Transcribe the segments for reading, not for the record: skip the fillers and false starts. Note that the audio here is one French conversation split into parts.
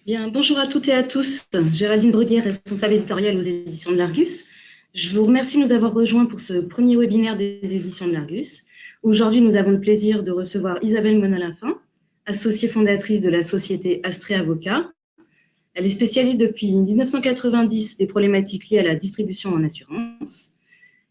Bien, bonjour à toutes et à tous. Géraldine Bruguier, responsable éditoriale aux éditions de l'Argus. Je vous remercie de nous avoir rejoints pour ce premier webinaire des éditions de l'Argus. Aujourd'hui, nous avons le plaisir de recevoir Isabelle Monin-Lafin, associée fondatrice de la société Astrée Avocat. Elle est spécialiste depuis 1990 des problématiques liées à la distribution en assurance.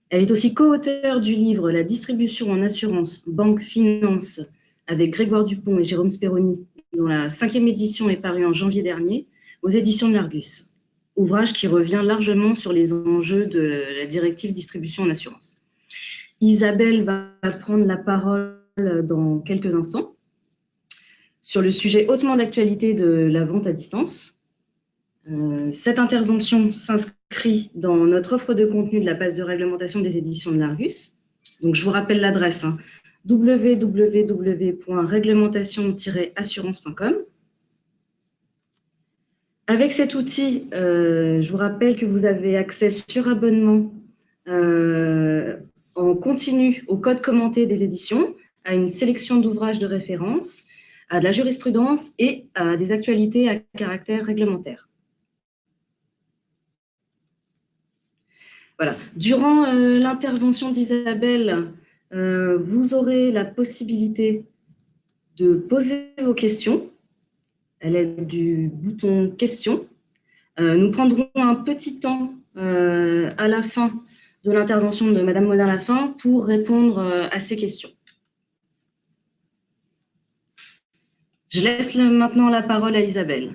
Elle est aussi co-auteure du livre La distribution en assurance, banque, finance, avec Grégoire Dupont et Jérôme Speroni, dont la 5e édition est parue en janvier dernier aux éditions de l'Argus. Ouvrage qui revient largement sur les enjeux de la directive distribution en assurance. Isabelle va prendre la parole dans quelques instants sur le sujet hautement d'actualité de la vente à distance. Cette intervention s'inscrit dans notre offre de contenu de la base de réglementation des éditions de l'Argus. Donc, je vous rappelle l'adresse, www.réglementation-assurance.com. Avec cet outil, je vous rappelle que vous avez accès sur abonnement en continu au code commenté des éditions, à une sélection d'ouvrages de référence, à de la jurisprudence et à des actualités à caractère réglementaire. Voilà. Durant l'intervention d'Isabelle, vous aurez la possibilité de poser vos questions à l'aide du bouton questions. Nous prendrons un petit temps à la fin de l'intervention de Madame Monin-Lafin pour répondre à ces questions. Je laisse maintenant la parole à Isabelle.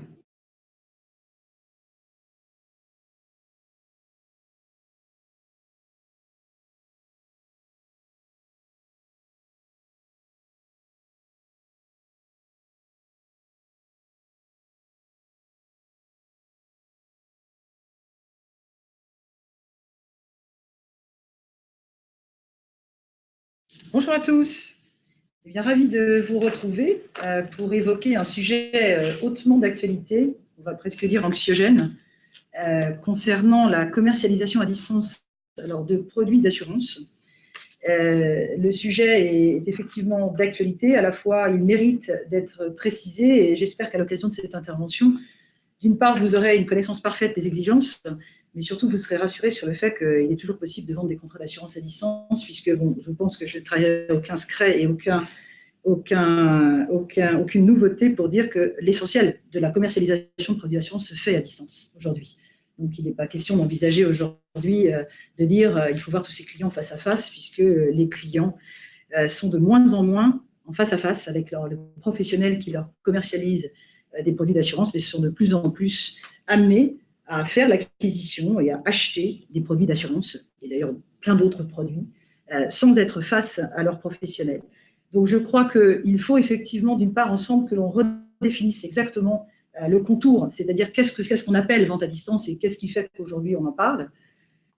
Bonjour à tous. Je suis bien ravie de vous retrouver pour évoquer un sujet hautement d'actualité, on va presque dire anxiogène, concernant la commercialisation à distance de produits d'assurance. Le sujet est effectivement d'actualité, à la fois il mérite d'être précisé et j'espère qu'à l'occasion de cette intervention, d'une part, vous aurez une connaissance parfaite des exigences, mais surtout, vous serez rassurés sur le fait qu'il est toujours possible de vendre des contrats d'assurance à distance, puisque bon, je pense que je ne trahirai aucun secret et aucune nouveauté pour dire que l'essentiel de la commercialisation de produits d'assurance se fait à distance aujourd'hui. Donc, il n'est pas question d'envisager aujourd'hui de dire il faut voir tous ces clients face à face, puisque les clients sont de moins en moins en face à face avec les professionnels qui leur commercialisent des produits d'assurance, mais sont de plus en plus amenés à faire l'acquisition et à acheter des produits d'assurance, et d'ailleurs plein d'autres produits, sans être face à leurs professionnels. Donc je crois qu'il faut effectivement, d'une part, ensemble, que l'on redéfinisse exactement le contour, c'est-à-dire qu'est-ce qu'on appelle vente à distance et qu'est-ce qui fait qu'aujourd'hui on en parle.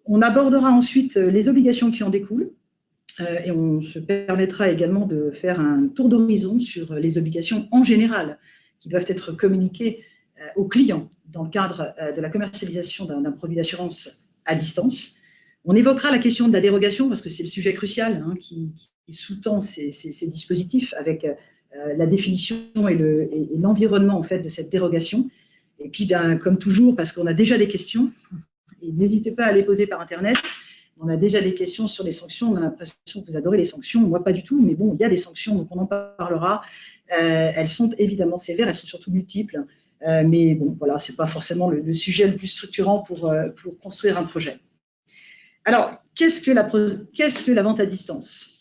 On abordera ensuite les obligations qui en découlent, et on se permettra également de faire un tour d'horizon sur les obligations en général qui doivent être communiquées aux clients dans le cadre de la commercialisation d'un produit d'assurance à distance. On évoquera la question de la dérogation parce que c'est le sujet crucial qui sous-tend ces dispositifs avec la définition et l'environnement en fait de cette dérogation. Et puis, comme toujours, parce qu'on a déjà des questions, et n'hésitez pas à les poser par Internet. On a déjà des questions sur les sanctions. On a l'impression que vous adorez les sanctions. Moi, pas du tout, mais bon, il y a des sanctions, donc on en parlera. Elles sont évidemment sévères, elles sont surtout multiples. Mais bon, voilà, ce n'est pas forcément le sujet le plus structurant pour construire un projet. Alors, qu'est-ce que la vente à distance?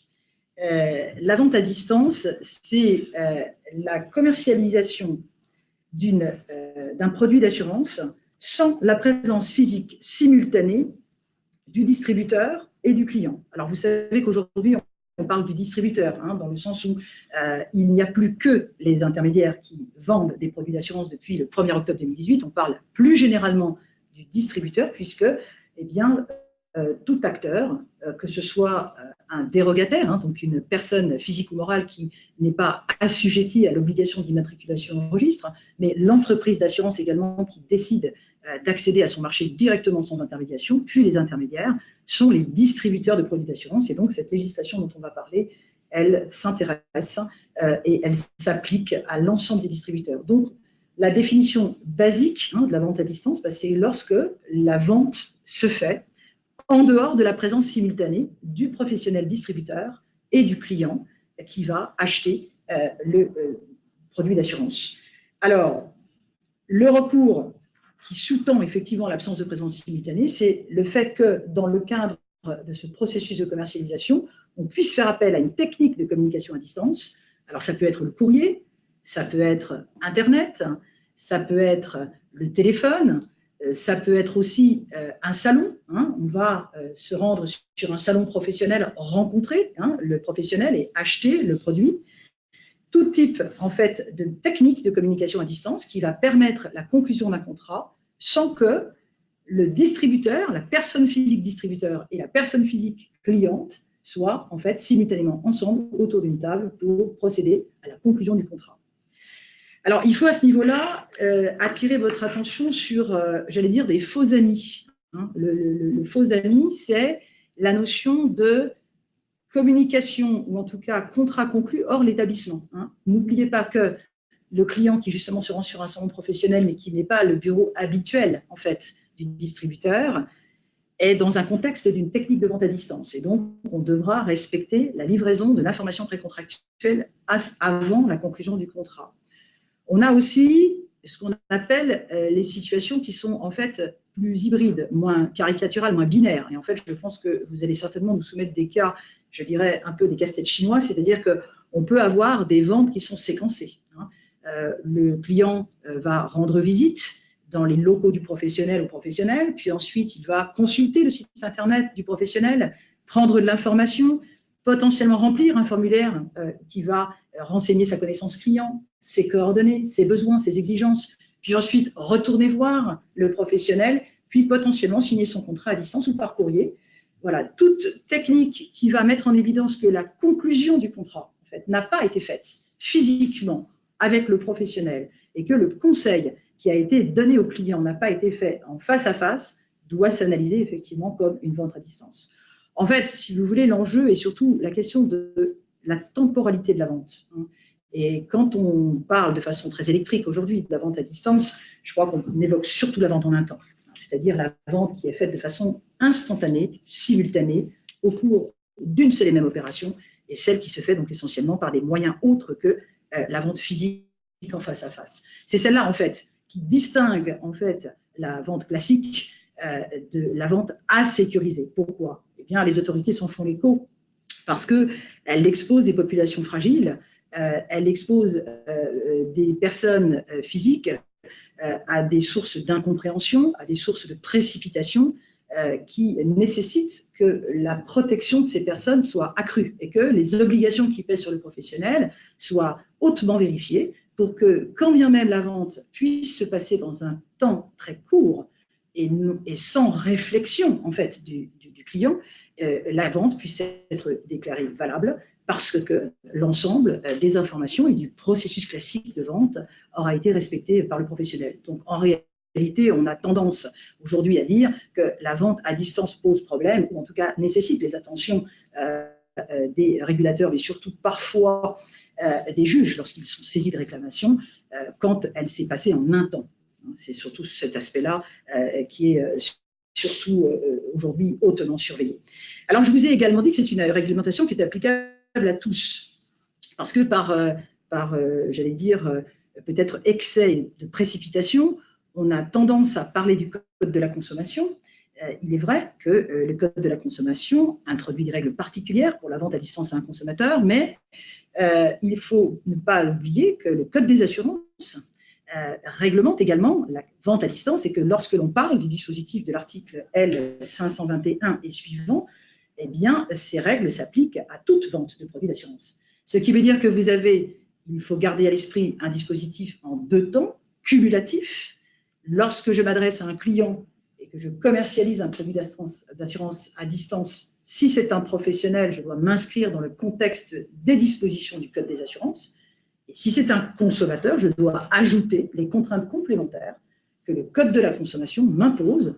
La vente à distance, c'est la commercialisation d'un produit d'assurance sans la présence physique simultanée du distributeur et du client. Alors, vous savez qu'aujourd'hui, on parle du distributeur, dans le sens où il n'y a plus que les intermédiaires qui vendent des produits d'assurance depuis le 1er octobre 2018. On parle plus généralement du distributeur, puisque tout acteur, que ce soit un dérogataire, donc une personne physique ou morale qui n'est pas assujettie à l'obligation d'immatriculation au registre, mais l'entreprise d'assurance également qui décide d'accéder à son marché directement sans intermédiation, puis les intermédiaires sont les distributeurs de produits d'assurance. Et donc, cette législation dont on va parler, elle s'intéresse et elle s'applique à l'ensemble des distributeurs. Donc, la définition basique de la vente à distance, c'est lorsque la vente se fait en dehors de la présence simultanée du professionnel distributeur et du client qui va acheter le produit d'assurance. Alors, le recours qui sous-tend effectivement l'absence de présence simultanée, c'est le fait que dans le cadre de ce processus de commercialisation, on puisse faire appel à une technique de communication à distance. Alors, ça peut être le courrier, ça peut être Internet, ça peut être le téléphone, ça peut être aussi un salon. On va se rendre sur un salon professionnel, rencontrer le professionnel et acheter le produit. Tout type en fait de technique de communication à distance qui va permettre la conclusion d'un contrat sans que le distributeur, la personne physique distributeur et la personne physique cliente soient en fait simultanément ensemble autour d'une table pour procéder à la conclusion du contrat. Alors, il faut à ce niveau-là attirer votre attention sur, j'allais dire, des faux amis. Le faux ami, c'est la notion de communication, ou en tout cas contrat conclu hors l'établissement. N'oubliez pas que le client qui justement se rend sur un salon professionnel, mais qui n'est pas le bureau habituel en fait du distributeur, est dans un contexte d'une technique de vente à distance. Et donc, on devra respecter la livraison de l'information précontractuelle avant la conclusion du contrat. On a aussi ce qu'on appelle les situations qui sont en fait plus hybrides, moins caricaturales, moins binaires. Et en fait, je pense que vous allez certainement nous soumettre des cas, je dirais un peu des casse-têtes chinois, c'est-à-dire qu'on peut avoir des ventes qui sont séquencées. Le client va rendre visite dans les locaux du professionnel au professionnel, puis ensuite il va consulter le site internet du professionnel, prendre de l'information, potentiellement remplir un formulaire qui va renseigner sa connaissance client, ses coordonnées, ses besoins, ses exigences, puis ensuite retourner voir le professionnel, puis potentiellement signer son contrat à distance ou par courrier. Voilà, toute technique qui va mettre en évidence que la conclusion du contrat en fait, n'a pas été faite physiquement avec le professionnel et que le conseil qui a été donné au client n'a pas été fait en face à face, doit s'analyser effectivement comme une vente à distance. En fait, si vous voulez, l'enjeu est surtout la question de la temporalité de la vente. Et quand on parle de façon très électrique aujourd'hui de la vente à distance, je crois qu'on évoque surtout la vente en un temps, c'est-à-dire la vente qui est faite de façon instantanée, simultanée, au cours d'une seule et même opération, et celle qui se fait donc essentiellement par des moyens autres que la vente physique en face à face. C'est celle-là, en fait, qui distingue en fait la vente classique de la vente asécurisée. Pourquoi? Eh bien, les autorités s'en font l'écho parce qu'elles exposent des populations fragiles, elles exposent des personnes physiques à des sources d'incompréhension, à des sources de précipitation qui nécessitent que la protection de ces personnes soit accrue et que les obligations qui pèsent sur le professionnel soient hautement vérifiées pour que, quand bien même la vente puisse se passer dans un temps très court et sans réflexion en fait du client, la vente puisse être déclarée valable parce que l'ensemble des informations et du processus classique de vente aura été respecté par le professionnel. Donc, en réalité, on a tendance aujourd'hui à dire que la vente à distance pose problème, ou en tout cas nécessite les attentions des régulateurs, mais surtout parfois des juges lorsqu'ils sont saisis de réclamations, quand elle s'est passée en un temps. C'est surtout cet aspect-là qui est surtout aujourd'hui hautement surveillé. Alors, je vous ai également dit que c'est une réglementation qui est applicable à tous, parce que j'allais dire, peut-être excès de précipitation, on a tendance à parler du code de la consommation. Il est vrai que le code de la consommation introduit des règles particulières pour la vente à distance à un consommateur, mais il faut ne pas oublier que le code des assurances réglemente également la vente à distance et que lorsque l'on parle du dispositif de l'article L521 et suivant, eh bien, ces règles s'appliquent à toute vente de produits d'assurance. Ce qui veut dire que il faut garder à l'esprit un dispositif en deux temps, cumulatif. Lorsque je m'adresse à un client et que je commercialise un produit d'assurance à distance, si c'est un professionnel, je dois m'inscrire dans le contexte des dispositions du Code des assurances. Et si c'est un consommateur, je dois ajouter les contraintes complémentaires que le Code de la consommation m'impose,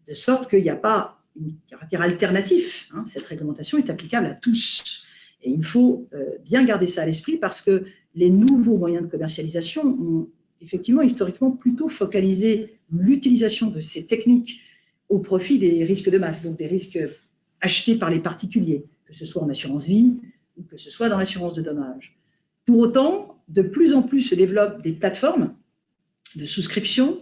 de sorte qu'il n'y a pas un caractère alternatif. Cette réglementation est applicable à tous. Et il faut bien garder ça à l'esprit parce que les nouveaux moyens de commercialisation ont effectivement, historiquement, plutôt focalisé l'utilisation de ces techniques au profit des risques de masse, donc des risques achetés par les particuliers, que ce soit en assurance vie ou que ce soit dans l'assurance de dommages. Pour autant, de plus en plus se développent des plateformes de souscription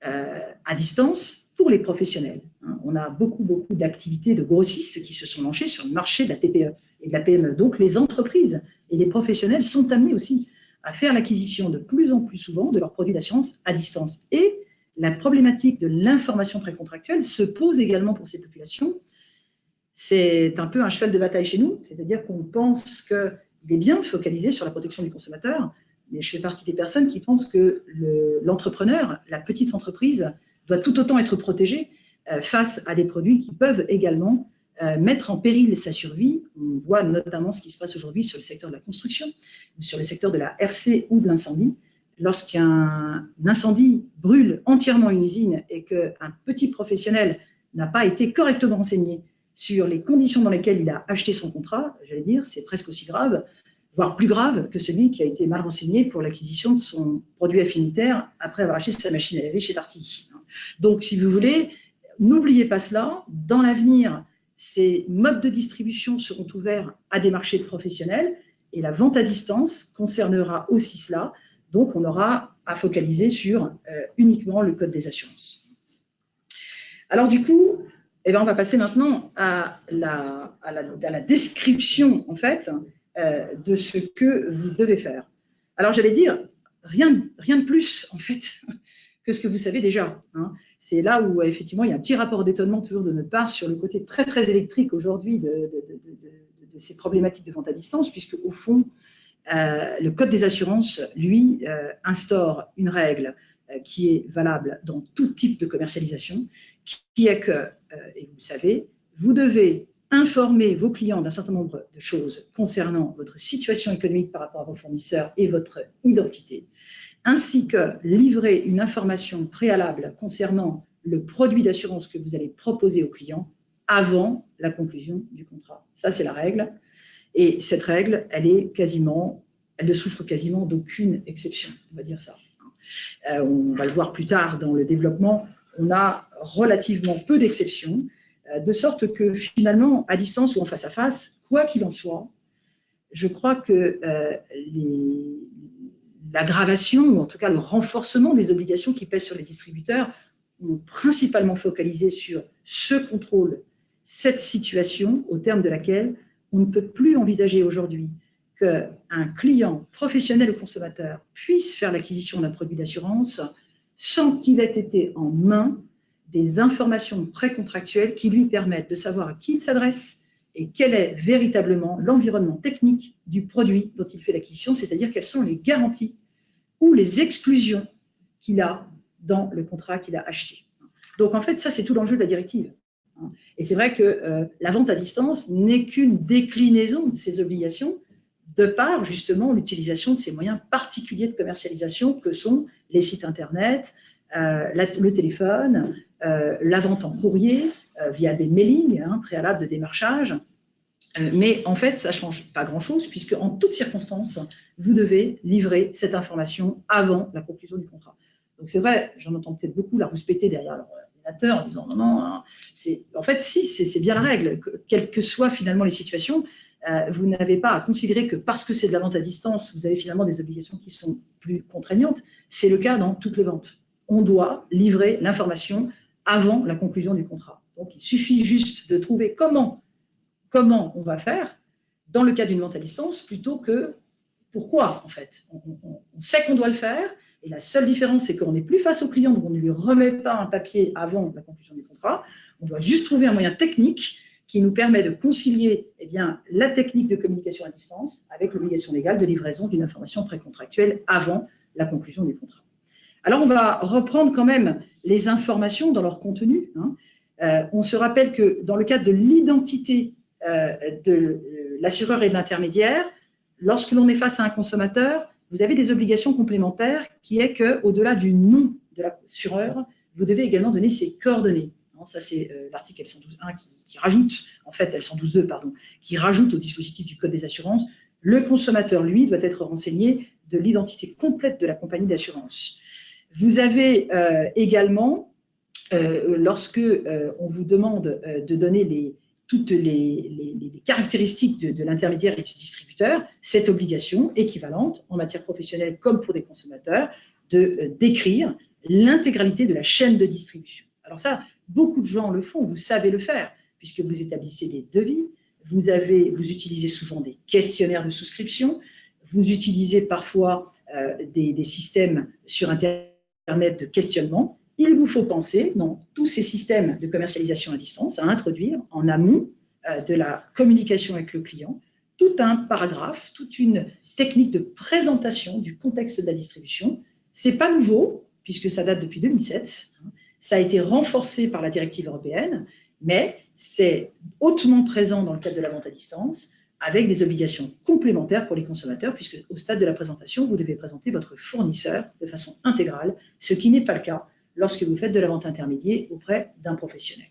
à distance pour les professionnels. On a beaucoup d'activités de grossistes qui se sont lancés sur le marché de la TPE et de la PME. Donc les entreprises et les professionnels sont amenés aussi à faire l'acquisition de plus en plus souvent de leurs produits d'assurance à distance. Et la problématique de l'information précontractuelle se pose également pour ces populations. C'est un peu un cheval de bataille chez nous, c'est-à-dire qu'on pense qu'il est bien de focaliser sur la protection du consommateur, mais je fais partie des personnes qui pensent que l'entrepreneur, la petite entreprise, doit tout autant être protégée face à des produits qui peuvent également mettre en péril sa survie. On voit notamment ce qui se passe aujourd'hui sur le secteur de la construction, sur le secteur de la RC ou de l'incendie. Lorsqu'un incendie brûle entièrement une usine et qu'un petit professionnel n'a pas été correctement renseigné sur les conditions dans lesquelles il a acheté son contrat, j'allais dire, c'est presque aussi grave, voire plus grave que celui qui a été mal renseigné pour l'acquisition de son produit affinitaire après avoir acheté sa machine à laver chez Darty. Donc, si vous voulez, n'oubliez pas cela. Dans l'avenir, ces modes de distribution seront ouverts à des marchés de professionnels et la vente à distance concernera aussi cela. Donc, on aura à focaliser sur uniquement le code des assurances. Alors, du coup, eh bien, on va passer maintenant à la description, en fait, de ce que vous devez faire. Alors, j'allais dire, rien de plus, en fait, que ce que vous savez déjà. C'est là où, effectivement, il y a un petit rapport d'étonnement toujours de notre part sur le côté très, très électrique aujourd'hui de ces problématiques de vente à distance, puisque, au fond, le Code des assurances, lui, instaure une règle qui est valable dans tout type de commercialisation, qui est que, et vous le savez, vous devez informer vos clients d'un certain nombre de choses concernant votre situation économique par rapport à vos fournisseurs et votre identité, ainsi que livrer une information préalable concernant le produit d'assurance que vous allez proposer aux clients avant la conclusion du contrat. Ça, c'est la règle. Et cette règle, elle ne souffre quasiment d'aucune exception, on va dire ça. On va le voir plus tard dans le développement, on a relativement peu d'exceptions, de sorte que finalement, à distance ou en face à face, quoi qu'il en soit, je crois que l'aggravation, ou en tout cas le renforcement des obligations qui pèsent sur les distributeurs, ont principalement focalisé sur ce contrôle, cette situation au terme de laquelle on ne peut plus envisager aujourd'hui qu'un client professionnel ou consommateur puisse faire l'acquisition d'un produit d'assurance sans qu'il ait été en main des informations précontractuelles qui lui permettent de savoir à qui il s'adresse et quel est véritablement l'environnement technique du produit dont il fait l'acquisition, c'est-à-dire quelles sont les garanties ou les exclusions qu'il a dans le contrat qu'il a acheté. Donc en fait, ça c'est tout l'enjeu de la directive. Et c'est vrai que la vente à distance n'est qu'une déclinaison de ces obligations de par justement l'utilisation de ces moyens particuliers de commercialisation que sont les sites internet, le téléphone, la vente en courrier via des mailings préalables de démarchage. Mais en fait, ça ne change pas grand-chose puisque en toutes circonstances, vous devez livrer cette information avant la conclusion du contrat. Donc c'est vrai, j'en entends peut-être beaucoup la rouspéter derrière leur ordinateur en disant non, en fait, si, c'est bien la règle. Quelles que soient finalement les situations, vous n'avez pas à considérer que parce que c'est de la vente à distance, vous avez finalement des obligations qui sont plus contraignantes. C'est le cas dans toutes les ventes. On doit livrer l'information avant la conclusion du contrat. Donc il suffit juste de trouver comment on va faire dans le cas d'une vente à distance plutôt que pourquoi, en fait. On sait qu'on doit le faire et la seule différence, c'est qu'on n'est plus face au client, donc on ne lui remet pas un papier avant la conclusion du contrat. On doit juste trouver un moyen technique qui nous permet de concilier la technique de communication à distance avec l'obligation légale de livraison d'une information précontractuelle avant la conclusion du contrat. Alors, on va reprendre quand même les informations dans leur contenu. On se rappelle que dans le cadre de l'identité de l'assureur et de l'intermédiaire, lorsque l'on est face à un consommateur, vous avez des obligations complémentaires qui est qu'au-delà du nom de l'assureur, vous devez également donner ses coordonnées. Ça, c'est l'article L112.1 qui rajoute, en fait, L112.2, pardon, qui rajoute au dispositif du Code des assurances. Le consommateur, lui, doit être renseigné de l'identité complète de la compagnie d'assurance. Vous avez également, lorsque on vous demande de donner toutes les caractéristiques de l'intermédiaire et du distributeur, cette obligation équivalente en matière professionnelle comme pour des consommateurs de décrire l'intégralité de la chaîne de distribution. Alors ça, beaucoup de gens le font, vous savez le faire, puisque vous établissez des devis, vous utilisez souvent des questionnaires de souscription, vous utilisez parfois des systèmes sur Internet de questionnement. Il vous faut penser, dans tous ces systèmes de commercialisation à distance, à introduire en amont de la communication avec le client tout un paragraphe, toute une technique de présentation du contexte de la distribution. Ce n'est pas nouveau, puisque ça date depuis 2007. Ça a été renforcé par la directive européenne, mais c'est hautement présent dans le cadre de la vente à distance, avec des obligations complémentaires pour les consommateurs, puisque au stade de la présentation, vous devez présenter votre fournisseur de façon intégrale, ce qui n'est pas le cas lorsque vous faites de la vente intermédiaire auprès d'un professionnel.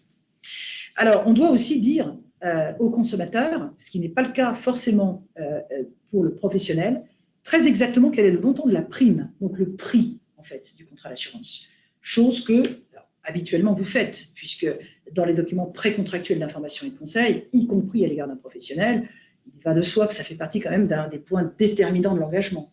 Alors, on doit aussi dire aux consommateurs, ce qui n'est pas le cas forcément pour le professionnel, très exactement quel est le montant de la prime, donc le prix en fait du contrat d'assurance. Chose que habituellement vous faites, puisque dans les documents précontractuels d'information et de conseil, y compris à l'égard d'un professionnel, il va de soi que ça fait partie quand même d'un des points déterminants de l'engagement.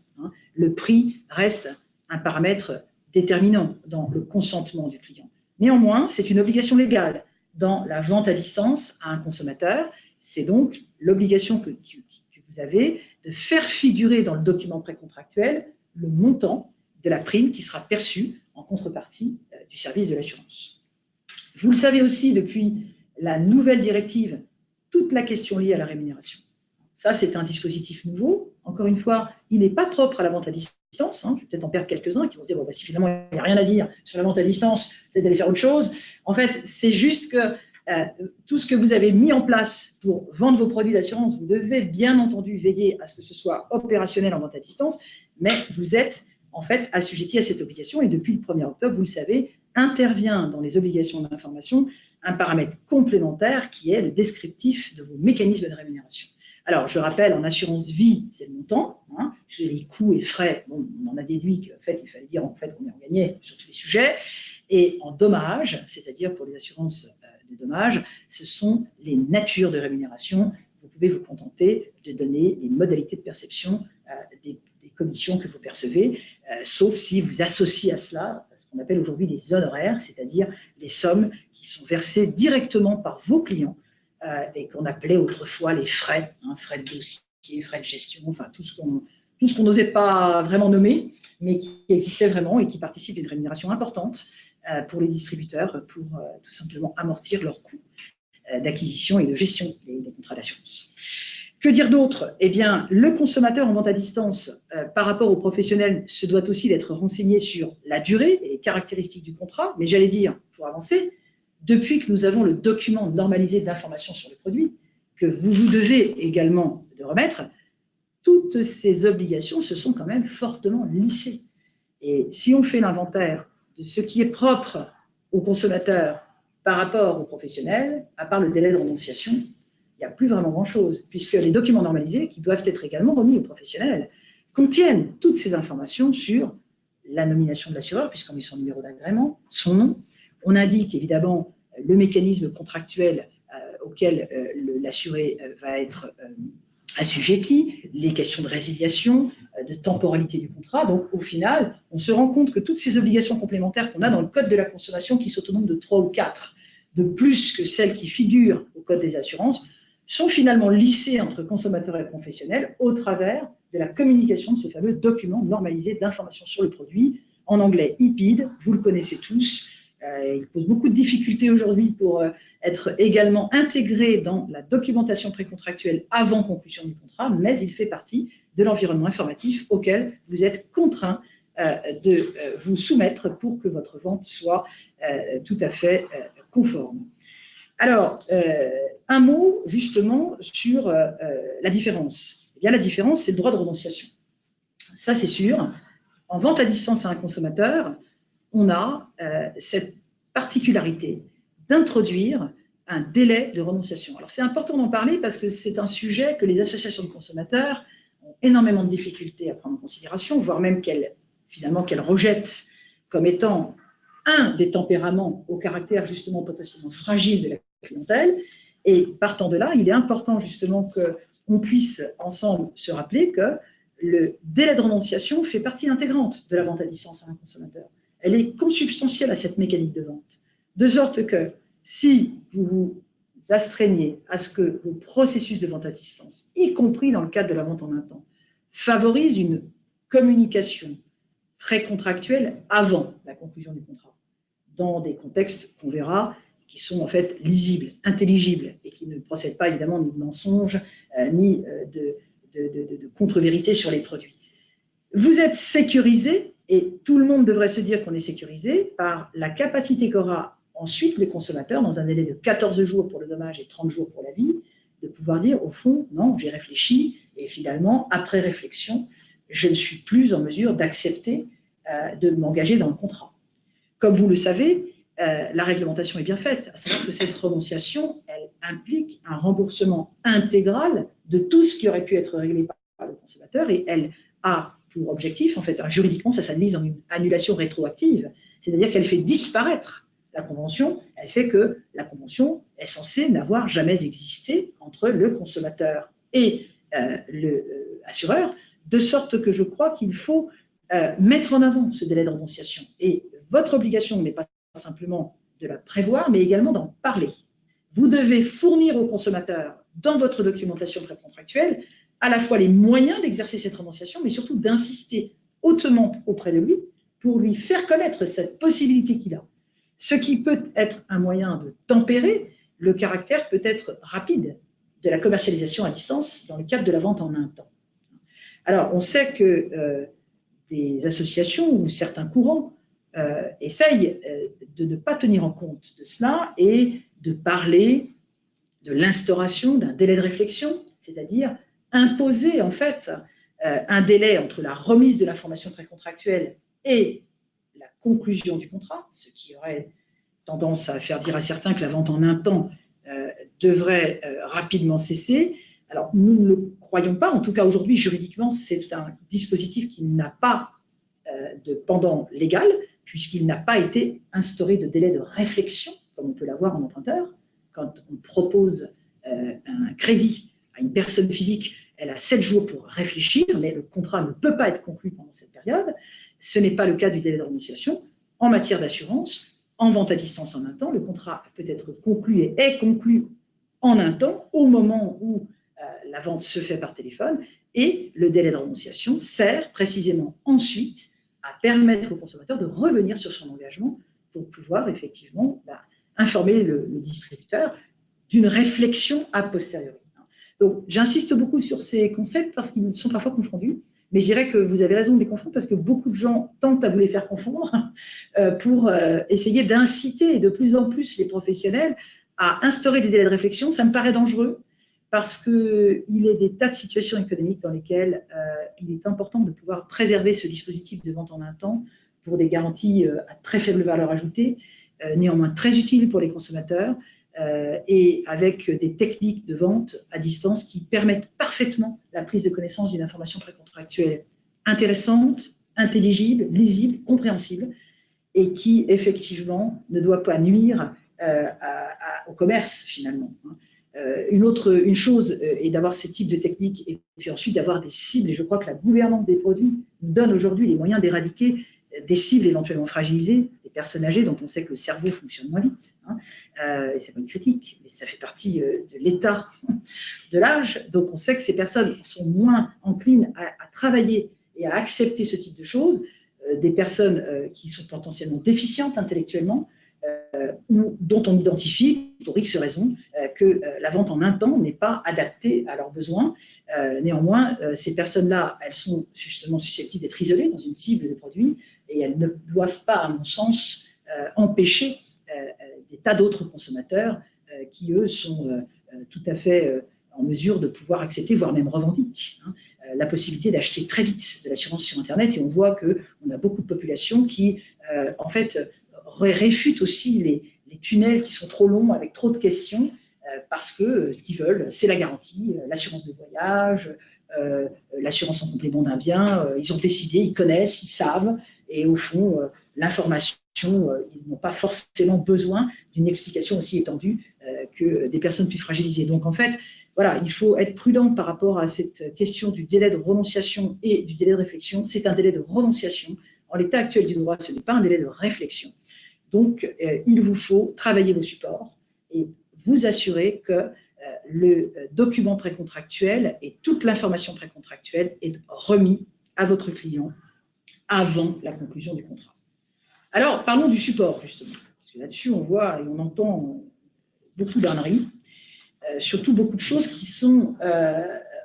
Le prix reste un paramètre déterminant dans le consentement du client. Néanmoins, c'est une obligation légale dans la vente à distance à un consommateur. C'est donc l'obligation que vous avez de faire figurer dans le document précontractuel le montant de la prime qui sera perçue en contrepartie du service de l'assurance. Vous le savez aussi, depuis la nouvelle directive, toute la question liée à la rémunération. Ça, c'est un dispositif nouveau. Encore une fois, il n'est pas propre à la vente à distance. Je vais peut-être en perdre quelques-uns qui vont se dire, bon, bah, si finalement il n'y a rien à dire sur la vente à distance, peut-être aller faire autre chose. En fait, c'est juste que tout ce que vous avez mis en place pour vendre vos produits d'assurance, vous devez bien entendu veiller à ce que ce soit opérationnel en vente à distance, mais vous êtes en fait assujetti à cette obligation et depuis le 1er octobre, vous le savez, intervient dans les obligations d'information un paramètre complémentaire qui est le descriptif de vos mécanismes de rémunération. Alors, je rappelle, en assurance vie, c'est le montant, les coûts et frais, bon, on en a déduit qu'en fait, il fallait dire en fait combien on gagnait sur tous les sujets, et en dommages, c'est-à-dire pour les assurances de dommages, ce sont les natures de rémunération. Vous pouvez vous contenter de donner les modalités de perception des commissions que vous percevez, sauf si vous associez à cela ce qu'on appelle aujourd'hui les honoraires, c'est-à-dire les sommes qui sont versées directement par vos clients et qu'on appelait autrefois les frais, frais de dossier, frais de gestion, enfin tout ce qu'on n'osait pas vraiment nommer, mais qui existait vraiment et qui participent à une rémunération importante pour les distributeurs pour tout simplement amortir leurs coûts d'acquisition et de gestion des contrats d'assurance. Que dire d'autre? Eh bien, le consommateur en vente à distance, par rapport au professionnel, se doit aussi d'être renseigné sur la durée et les caractéristiques du contrat, mais j'allais dire, pour avancer, depuis que nous avons le document normalisé d'information sur le produit, que vous devez également de remettre, toutes ces obligations se sont quand même fortement lissées. Et si on fait l'inventaire de ce qui est propre aux consommateurs par rapport aux professionnels, à part le délai de renonciation, il n'y a plus vraiment grand-chose, puisque les documents normalisés, qui doivent être également remis aux professionnels, contiennent toutes ces informations sur la nomination de l'assureur, puisqu'on met son numéro d'agrément, son nom. On indique évidemment le mécanisme contractuel auquel l'assuré va être assujetti, les questions de résiliation, de temporalité du contrat. Donc, au final, on se rend compte que toutes ces obligations complémentaires qu'on a dans le Code de la consommation, qui sont au nombre de 3 ou 4, de plus que celles qui figurent au Code des assurances, sont finalement lissées entre consommateurs et professionnels au travers de la communication de ce fameux document normalisé d'information sur le produit, en anglais IPID, vous le connaissez tous. Il pose beaucoup de difficultés aujourd'hui pour être également intégré dans la documentation précontractuelle avant conclusion du contrat, mais il fait partie de l'environnement informatif auquel vous êtes contraint de vous soumettre pour que votre vente soit tout à fait conforme. Alors, un mot justement sur la différence. Eh bien, la différence, c'est le droit de renonciation. Ça, c'est sûr. En vente à distance à un consommateur, on a cette particularité d'introduire un délai de renonciation. Alors, c'est important d'en parler parce que c'est un sujet que les associations de consommateurs ont ont énormément de difficultés à prendre en considération, voire même qu'elles rejettent comme étant un des tempéraments au caractère justement potentiellement fragile de la clientèle. Et partant de là, il est important justement qu'on puisse ensemble se rappeler que le délai de renonciation fait partie intégrante de la vente à distance à un consommateur. Elle est consubstantielle à cette mécanique de vente. De sorte que si vous vous astreignez à ce que vos processus de vente à distance, y compris dans le cadre de la vente en un temps, favorisent une communication précontractuelle avant la conclusion du contrat, dans des contextes qu'on verra qui sont en fait lisibles, intelligibles et qui ne procèdent pas évidemment ni de mensonges ni de contre-vérité sur les produits. Vous êtes sécurisé, et tout le monde devrait se dire qu'on est sécurisé par la capacité qu'aura ensuite le consommateur, dans un délai de 14 jours pour le dommage et 30 jours pour la vie, de pouvoir dire au fond, non, j'ai réfléchi, et finalement, après réflexion, je ne suis plus en mesure d'accepter de m'engager dans le contrat. Comme vous le savez, la réglementation est bien faite, à savoir que cette renonciation, elle implique un remboursement intégral de tout ce qui aurait pu être réglé par le consommateur, et elle a pour objectif, en fait, juridiquement, ça s'analyse en une annulation rétroactive, c'est-à-dire qu'elle fait disparaître la convention, elle fait que la convention est censée n'avoir jamais existé entre le consommateur et l'assureur, de sorte que je crois qu'il faut mettre en avant ce délai de renonciation. Et votre obligation n'est pas simplement de la prévoir, mais également d'en parler. Vous devez fournir au consommateur, dans votre documentation précontractuelle, à la fois les moyens d'exercer cette renonciation, mais surtout d'insister hautement auprès de lui pour lui faire connaître cette possibilité qu'il a. Ce qui peut être un moyen de tempérer le caractère peut-être rapide de la commercialisation à distance dans le cadre de la vente en un temps. Alors, on sait que des associations ou certains courants essayent de ne pas tenir en compte de cela et de parler de l'instauration d'un délai de réflexion, c'est-à-dire imposer en fait un délai entre la remise de l'information précontractuelle et la conclusion du contrat, ce qui aurait tendance à faire dire à certains que la vente en un temps devrait rapidement cesser. Alors, nous ne le croyons pas. En tout cas, aujourd'hui, juridiquement, c'est un dispositif qui n'a pas de pendant légal, puisqu'il n'a pas été instauré de délai de réflexion, comme on peut l'avoir en emprunteur. Quand on propose un crédit à une personne physique, elle a 7 jours pour réfléchir, mais le contrat ne peut pas être conclu pendant cette période. Ce n'est pas le cas du délai de renonciation. En matière d'assurance, en vente à distance en un temps, le contrat peut être conclu et est conclu en un temps au moment où la vente se fait par téléphone, et le délai de renonciation sert précisément ensuite à permettre au consommateur de revenir sur son engagement pour pouvoir effectivement informer le distributeur d'une réflexion a posteriori. Donc, j'insiste beaucoup sur ces concepts parce qu'ils sont parfois confondus, mais je dirais que vous avez raison de les confondre parce que beaucoup de gens tentent à vous les faire confondre pour essayer d'inciter de plus en plus les professionnels à instaurer des délais de réflexion. Ça me paraît dangereux parce qu'il y a des tas de situations économiques dans lesquelles il est important de pouvoir préserver ce dispositif de vente en un temps pour des garanties à très faible valeur ajoutée, néanmoins très utiles pour les consommateurs, et avec des techniques de vente à distance qui permettent parfaitement la prise de connaissance d'une information précontractuelle intéressante, intelligible, lisible, compréhensible, et qui effectivement ne doit pas nuire au commerce finalement. Une chose est d'avoir ce type de technique et puis ensuite d'avoir des cibles, et je crois que la gouvernance des produits nous donne aujourd'hui les moyens d'éradiquer des cibles éventuellement fragilisées, des personnes âgées dont on sait que le cerveau fonctionne moins vite. Et c'est pas une critique, mais ça fait partie de l'état de l'âge. Donc on sait que ces personnes sont moins enclines à travailler et à accepter ce type de choses, des personnes qui sont potentiellement déficientes intellectuellement, ou dont on identifie, pour X raisons, que la vente en un temps n'est pas adaptée à leurs besoins. Néanmoins, ces personnes-là, elles sont justement susceptibles d'être isolées dans une cible de produits et elles ne doivent pas, à mon sens, empêcher des tas d'autres consommateurs qui, eux, sont tout à fait en mesure de pouvoir accepter, voire même revendiquent, la possibilité d'acheter très vite de l'assurance sur Internet. Et on voit qu'on a beaucoup de populations qui, en fait, réfutent aussi les tunnels qui sont trop longs avec trop de questions parce que ce qu'ils veulent, c'est la garantie, l'assurance de voyage, l'assurance en complément d'un bien, ils ont décidé, ils connaissent, ils savent, et au fond, l'information, ils n'ont pas forcément besoin d'une explication aussi étendue que des personnes plus fragilisées. Donc en fait, voilà, il faut être prudent par rapport à cette question du délai de renonciation et du délai de réflexion. C'est un délai de renonciation. En l'état actuel du droit, ce n'est pas un délai de réflexion. Donc, il vous faut travailler vos supports et vous assurer que le document précontractuel et toute l'information précontractuelle est remis à votre client avant la conclusion du contrat. Alors, parlons du support, justement. Parce que là-dessus, on voit et on entend beaucoup d'âneries, surtout beaucoup de choses qui sont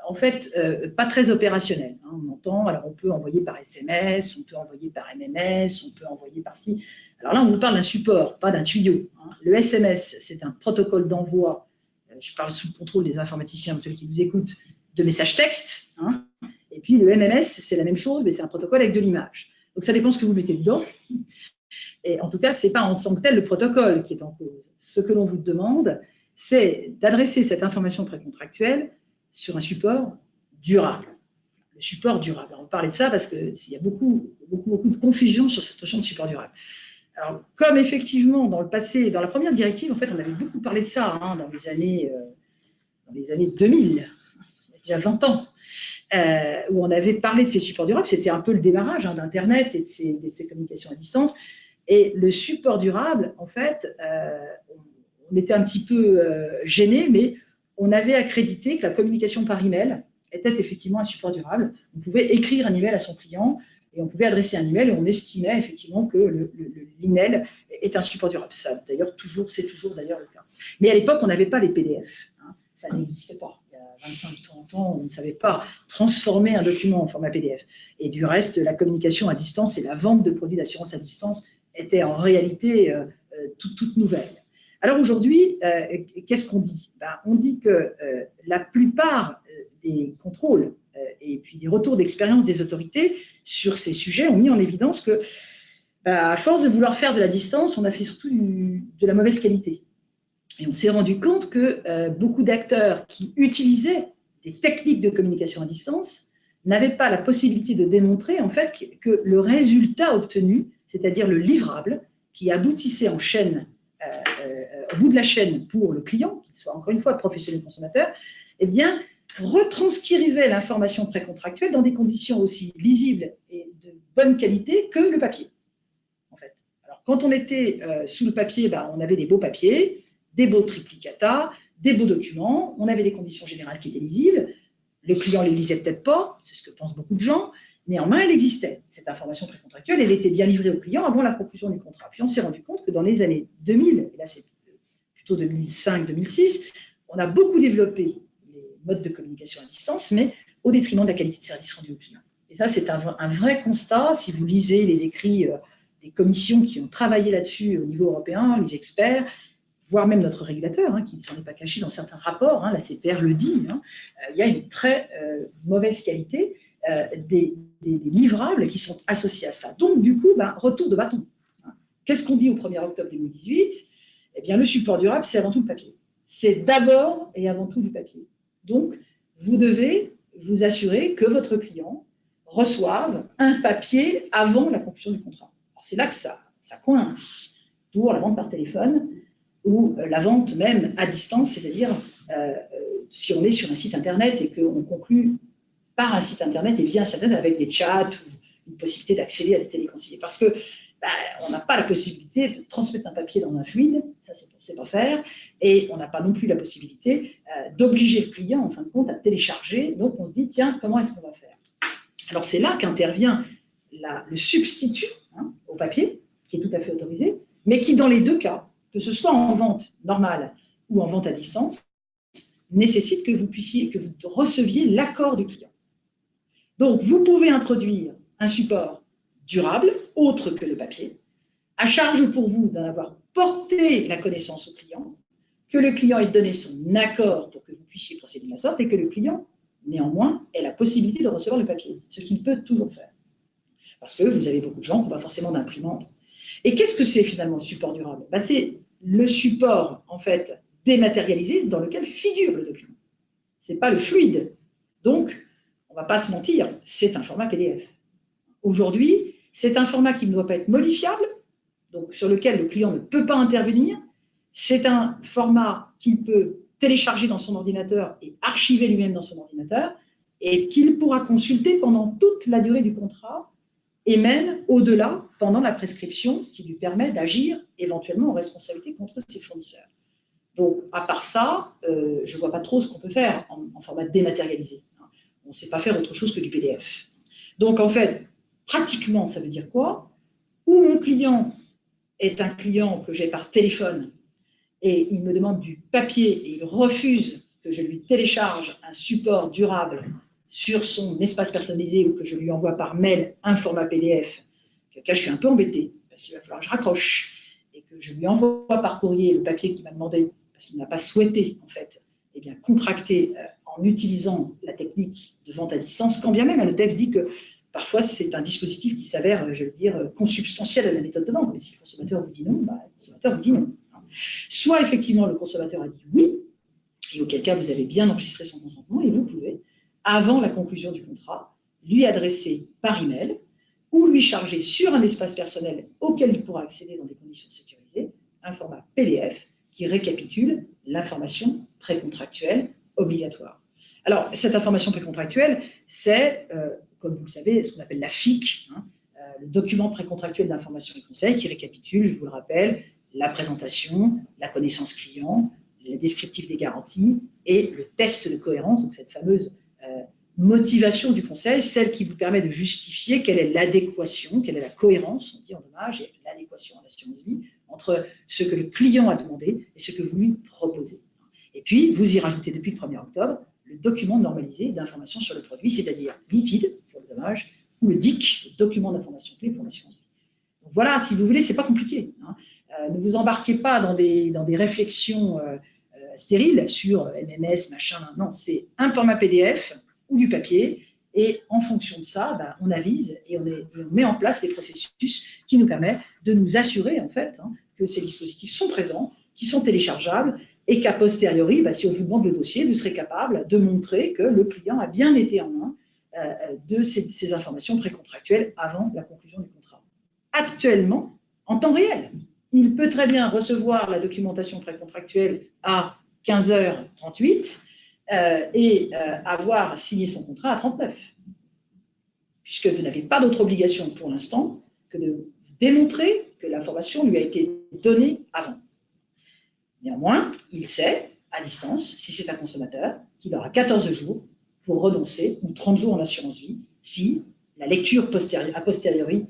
en fait pas très opérationnelles. Hein. On entend, alors on peut envoyer par SMS, on peut envoyer par MMS, on peut envoyer par ci. Alors là, on vous parle d'un support, pas d'un tuyau. Hein. Le SMS, c'est un protocole d'envoi, je parle sous le contrôle des informaticiens qui nous écoutent, de messages textes. Hein. Et puis le MMS, c'est la même chose, mais c'est un protocole avec de l'image. Donc ça dépend ce que vous mettez dedans. Et en tout cas, ce n'est pas en tant que tel le protocole qui est en cause. Ce que l'on vous demande, c'est d'adresser cette information précontractuelle sur un support durable. Le support durable. Alors, on parlait de ça parce qu'il y a beaucoup de confusion sur cette notion de support durable. Alors, comme effectivement, dans le passé, dans la première directive, en fait, on avait beaucoup parlé de ça hein, dans les années 2000, il y a déjà 20 ans, où on avait parlé de ces supports durables. C'était un peu le démarrage hein, d'Internet et de ces communications à distance. Et le support durable, en fait, on était un petit peu gêné, mais on avait accrédité que la communication par email était effectivement un support durable. On pouvait écrire un email à son client et on pouvait adresser un email et on estimait effectivement que l'email est un support durable. Ça, d'ailleurs, c'est toujours d'ailleurs le cas. Mais à l'époque, on n'avait pas les PDF. Hein. Ça n'existait pas. Il y a 25-30 ans, on ne savait pas transformer un document en format PDF. Et du reste, la communication à distance et la vente de produits d'assurance à distance était en réalité toute nouvelle. Alors aujourd'hui, qu'est-ce qu'on dit? On dit que la plupart des contrôles et puis des retours d'expérience des autorités sur ces sujets ont mis en évidence que, à force de vouloir faire de la distance, on a fait surtout de la mauvaise qualité. Et on s'est rendu compte que beaucoup d'acteurs qui utilisaient des techniques de communication à distance n'avaient pas la possibilité de démontrer en fait que le résultat obtenu, c'est-à-dire le livrable, qui aboutissait en chaîne, au bout de la chaîne pour le client, qu'il soit encore une fois professionnel ou consommateur, eh bien, retranscrivait l'information précontractuelle dans des conditions aussi lisibles et de bonne qualité que le papier. En fait. Alors, quand on était sous le papier, on avait des beaux papiers, des beaux triplicata, des beaux documents, on avait des conditions générales qui étaient lisibles, le client ne les lisait peut-être pas, c'est ce que pensent beaucoup de gens, néanmoins, elle existait. Cette information précontractuelle, elle était bien livrée au client avant la conclusion du contrat. Puis on s'est rendu compte que dans les années 2000, et là c'est plutôt 2005-2006, on a beaucoup développé les modes de communication à distance, mais au détriment de la qualité de service rendu au client. Et ça, c'est un vrai constat. Si vous lisez les écrits des commissions qui ont travaillé là-dessus au niveau européen, les experts, voire même notre régulateur, hein, qui ne s'en est pas caché dans certains rapports, hein, la CPR le dit, hein, il y a une très mauvaise qualité des livrables qui sont associés à ça. Donc, du coup, retour de bâton. Qu'est-ce qu'on dit au 1er octobre 2018? Eh bien, le support durable, c'est avant tout le papier. C'est d'abord et avant tout du papier. Donc, vous devez vous assurer que votre client reçoive un papier avant la conclusion du contrat. C'est là que ça coince pour la vente par téléphone ou la vente même à distance, c'est-à-dire si on est sur un site internet et qu'on conclut par un site internet et via un site internet avec des chats ou une possibilité d'accéder à des téléconseillers. Parce que on n'a pas la possibilité de transmettre un papier dans un fluide, ça c'est pour ne sait pas faire, et on n'a pas non plus la possibilité d'obliger le client en fin de compte à télécharger. Donc on se dit tiens, comment est-ce qu'on va faire? Alors c'est là qu'intervient le substitut au papier, qui est tout à fait autorisé, mais qui dans les deux cas, que ce soit en vente normale ou en vente à distance, nécessite que vous receviez l'accord du client. Donc, vous pouvez introduire un support durable, autre que le papier, à charge pour vous d'en avoir porté la connaissance au client, que le client ait donné son accord pour que vous puissiez procéder de la sorte et que le client, néanmoins, ait la possibilité de recevoir le papier, ce qu'il peut toujours faire. Parce que vous avez beaucoup de gens qui n'ont pas forcément d'imprimante. Et qu'est-ce que c'est finalement le support durable? C'est le support, en fait, dématérialisé dans lequel figure le document. Ce n'est pas le fluide. Donc, on ne va pas se mentir, c'est un format PDF. Aujourd'hui, c'est un format qui ne doit pas être modifiable, donc sur lequel le client ne peut pas intervenir. C'est un format qu'il peut télécharger dans son ordinateur et archiver lui-même dans son ordinateur, et qu'il pourra consulter pendant toute la durée du contrat, et même au-delà, pendant la prescription, qui lui permet d'agir éventuellement en responsabilité contre ses fournisseurs. Donc, à part ça, je ne vois pas trop ce qu'on peut faire en format dématérialisé. On ne sait pas faire autre chose que du PDF. Donc, en fait, pratiquement, ça veut dire quoi? Ou mon client est un client que j'ai par téléphone et il me demande du papier et il refuse que je lui télécharge un support durable sur son espace personnalisé ou que je lui envoie par mail un format PDF, auquel cas je suis un peu embêtée parce qu'il va falloir que je raccroche et que je lui envoie par courrier le papier qu'il m'a demandé parce qu'il n'a pas souhaité en fait eh bien, contracter en utilisant la technique de vente à distance, quand bien même le texte dit que parfois c'est un dispositif qui s'avère, je veux dire, consubstantiel à la méthode de vente, mais si le consommateur vous dit non, bah, le consommateur vous dit non. Soit effectivement le consommateur a dit oui, et auquel cas vous avez bien enregistré son consentement, et vous pouvez, avant la conclusion du contrat, lui adresser par email ou lui charger sur un espace personnel auquel il pourra accéder dans des conditions sécurisées un format PDF qui récapitule l'information précontractuelle obligatoire. Alors, cette information précontractuelle, c'est, comme vous le savez, ce qu'on appelle la FIC, le document précontractuel d'information et conseil qui récapitule, je vous le rappelle, la présentation, la connaissance client, le descriptif des garanties et le test de cohérence, donc cette fameuse motivation du conseil, celle qui vous permet de justifier quelle est l'adéquation, quelle est la cohérence, on dit en dommage, et l'adéquation en assurance vie, entre ce que le client a demandé et ce que vous lui proposez. Et puis, vous y rajoutez depuis le 1er octobre le document normalisé d'information sur le produit, c'est-à-dire LIPID pour le dommage, ou le DIC, le document d'information clé pour l'assurance vie. Donc voilà, si vous voulez, c'est pas compliqué. Ne vous embarquez pas dans des réflexions stériles sur MMS, machin, non, c'est un format PDF ou du papier, et en fonction de ça, ben, on avise et on met en place les processus qui nous permettent de nous assurer en fait que ces dispositifs sont présents, qu'ils sont téléchargeables, et qu'a posteriori, ben, si on vous demande le dossier, vous serez capable de montrer que le client a bien été en main de ces informations précontractuelles avant la conclusion du contrat. Actuellement, en temps réel, il peut très bien recevoir la documentation précontractuelle à 15h38 et avoir signé son contrat à 39, puisque vous n'avez pas d'autre obligation pour l'instant que de démontrer que l'information lui a été donnée avant. Néanmoins, il sait, à distance, si c'est un consommateur, qu'il aura 14 jours pour renoncer, ou 30 jours en assurance vie, si la lecture a posteriori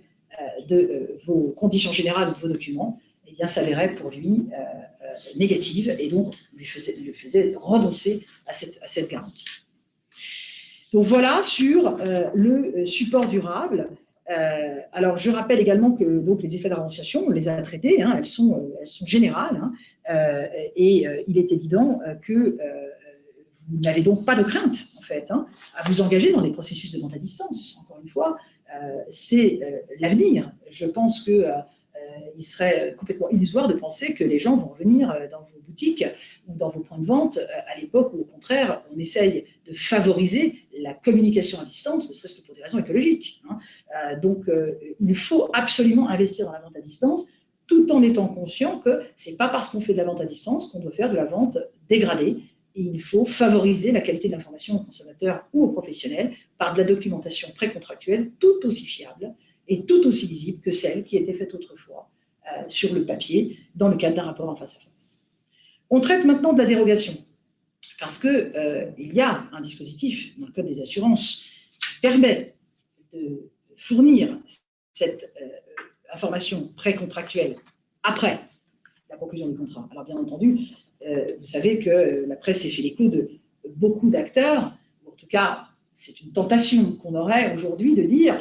de vos conditions générales ou de vos documents eh bien, s'avérait pour lui négative et donc lui faisait renoncer à cette garantie. Donc voilà sur le support durable. Alors je rappelle également que donc, les effets de la renonciation, on les a traités, elles sont générales et il est évident que vous n'avez donc pas de crainte en fait à vous engager dans les processus de vente à distance. Encore une fois, c'est l'avenir. Je pense que il serait complètement illusoire de penser que les gens vont venir dans vos boutiques ou dans vos points de vente à l'époque où, au contraire, on essaye de favoriser la communication à distance, ne serait-ce que pour des raisons écologiques. Donc, il faut absolument investir dans la vente à distance, tout en étant conscient que ce n'est pas parce qu'on fait de la vente à distance qu'on doit faire de la vente dégradée. Et il faut favoriser la qualité de l'information aux consommateurs ou aux professionnels par de la documentation précontractuelle tout aussi fiable et tout aussi lisible que celle qui était faite autrefois sur le papier dans le cadre d'un rapport en face à face. On traite maintenant de la dérogation parce qu'il y a un dispositif dans le Code des assurances qui permet de fournir cette information précontractuelle après la conclusion du contrat. Alors bien entendu, vous savez que la presse s'est fait l'écho de beaucoup d'acteurs, en tout cas c'est une tentation qu'on aurait aujourd'hui de dire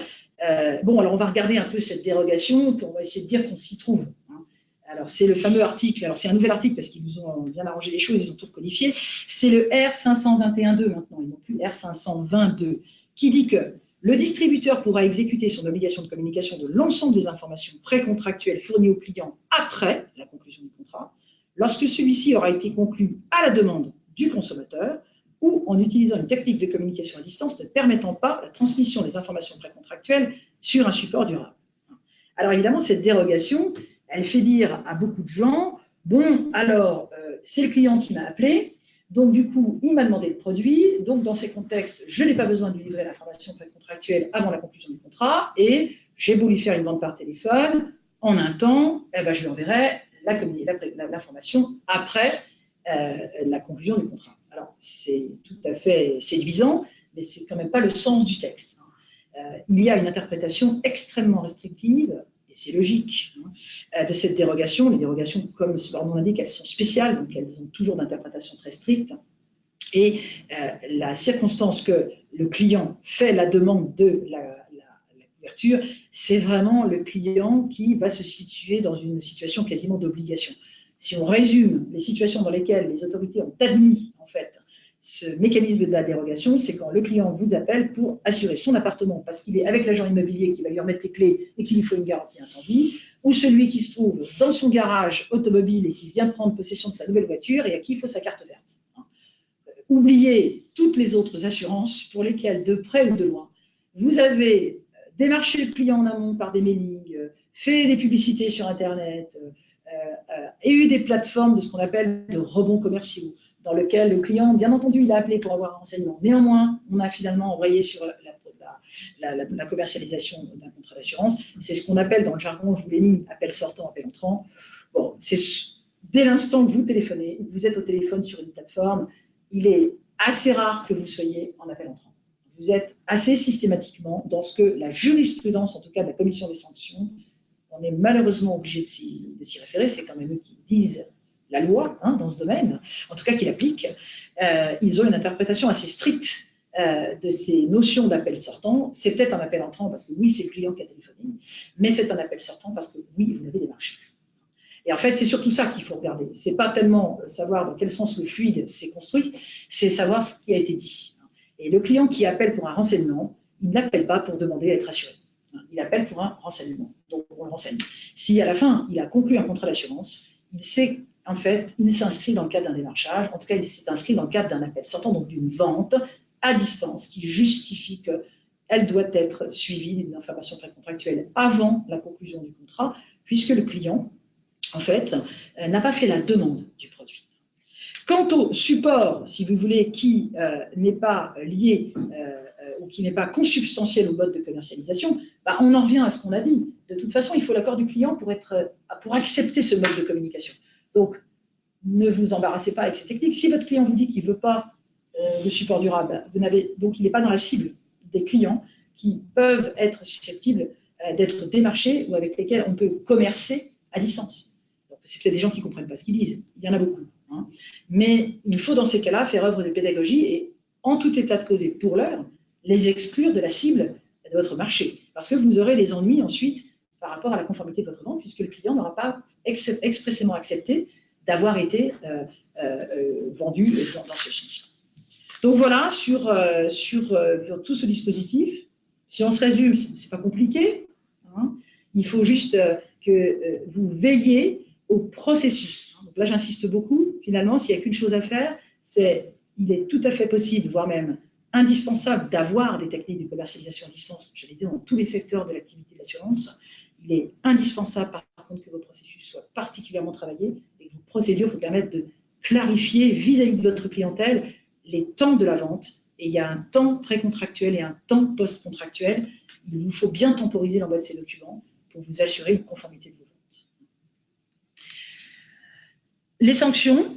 bon, alors on va regarder un peu cette dérogation, puis on va essayer de dire qu'on s'y trouve. Alors c'est le fameux article, alors c'est un nouvel article parce qu'ils nous ont bien arrangé les choses, ils ont tout codifié, c'est le R521.2 maintenant, et non plus R520.2, qui dit que le distributeur pourra exécuter son obligation de communication de l'ensemble des informations précontractuelles fournies au client après la conclusion du contrat, lorsque celui-ci aura été conclu à la demande du consommateur ou en utilisant une technique de communication à distance ne permettant pas la transmission des informations précontractuelles sur un support durable. Alors évidemment, cette dérogation, elle fait dire à beaucoup de gens, bon, alors, c'est le client qui m'a appelé, donc du coup, il m'a demandé le produit, donc dans ces contextes, je n'ai pas besoin de lui livrer l'information précontractuelle avant la conclusion du contrat, et j'ai beau lui faire une vente par téléphone, en un temps, eh ben, je lui enverrai l'information après la conclusion du contrat. Alors, c'est tout à fait séduisant, mais c'est quand même pas le sens du texte. Il y a une interprétation extrêmement restrictive, et c'est logique, de cette dérogation. Les dérogations, comme leur nom l'indique, elles sont spéciales, donc elles ont toujours d'interprétation très stricte. Et la circonstance que le client fait la demande de la couverture, c'est vraiment le client qui va se situer dans une situation quasiment d'obligation. Si on résume les situations dans lesquelles les autorités ont admis, en fait, ce mécanisme de la dérogation, c'est quand le client vous appelle pour assurer son appartement parce qu'il est avec l'agent immobilier qui va lui remettre les clés et qu'il lui faut une garantie incendie, ou celui qui se trouve dans son garage automobile et qui vient prendre possession de sa nouvelle voiture et à qui il faut sa carte verte. Oubliez toutes les autres assurances pour lesquelles, de près ou de loin, vous avez démarché le client en amont par des mailings, fait des publicités sur Internet, et eu des plateformes de ce qu'on appelle de rebonds commerciaux, dans lequel le client, bien entendu, il a appelé pour avoir un renseignement. Néanmoins, on a finalement envoyé sur la commercialisation d'un contrat d'assurance. C'est ce qu'on appelle dans le jargon, je vous l'ai mis, appel sortant, appel entrant. Bon, c'est dès l'instant que vous téléphonez, vous êtes au téléphone sur une plateforme, il est assez rare que vous soyez en appel entrant. Vous êtes assez systématiquement dans ce que la jurisprudence, en tout cas de la commission des sanctions, on est malheureusement obligé de s'y référer, c'est quand même eux qui disent la loi dans ce domaine, en tout cas qui l'appliquent. Ils ont une interprétation assez stricte de ces notions d'appel sortant. C'est peut-être un appel entrant parce que oui, c'est le client qui a téléphoné, mais c'est un appel sortant parce que oui, vous l'avez démarché. Et en fait, c'est surtout ça qu'il faut regarder. Ce n'est pas tellement savoir dans quel sens le fluide s'est construit, c'est savoir ce qui a été dit. Et le client qui appelle pour un renseignement, il n'appelle pas pour demander à être assuré. Il appelle pour un renseignement. Donc, on le renseigne. Si à la fin, il a conclu un contrat d'assurance, il sait, en fait, il s'inscrit dans le cadre d'un démarchage. En tout cas, il s'est inscrit dans le cadre d'un appel sortant, donc d'une vente à distance qui justifie qu'elle doit être suivie d'une information précontractuelle avant la conclusion du contrat, puisque le client, en fait, n'a pas fait la demande du produit. Quant au support, si vous voulez, qui n'est pas lié ou qui n'est pas consubstantiel au mode de commercialisation, on en revient à ce qu'on a dit. De toute façon, il faut l'accord du client pour accepter ce mode de communication. Donc, ne vous embarrassez pas avec ces techniques. Si votre client vous dit qu'il ne veut pas de support durable, donc il n'est pas dans la cible des clients qui peuvent être susceptibles d'être démarchés ou avec lesquels on peut commercer à distance. C'est peut-être des gens qui ne comprennent pas ce qu'ils disent. Il y en a beaucoup. Mais il faut dans ces cas-là faire œuvre de pédagogie et, en tout état de cause et pour l'heure, les exclure de la cible de votre marché. Parce que vous aurez des ennuis ensuite par rapport à la conformité de votre vente, puisque le client n'aura pas expressément accepté d'avoir été vendu dans ce sens. Donc voilà, sur tout ce dispositif, si on se résume, ce n'est pas compliqué. Il faut juste que vous veillez au processus. Donc là, j'insiste beaucoup. Finalement, s'il n'y a qu'une chose à faire, il est tout à fait possible, voire même indispensable, d'avoir des techniques de commercialisation à distance. Je l'ai dit dans tous les secteurs de l'activité de l'assurance. Il est indispensable, par contre, que vos processus soient particulièrement travaillés et que vos procédures vous permettent de clarifier vis-à-vis de votre clientèle les temps de la vente. Et il y a un temps précontractuel et un temps post-contractuel. Il vous faut bien temporiser l'envoi de ces documents pour vous assurer une conformité de vos ventes. Les sanctions,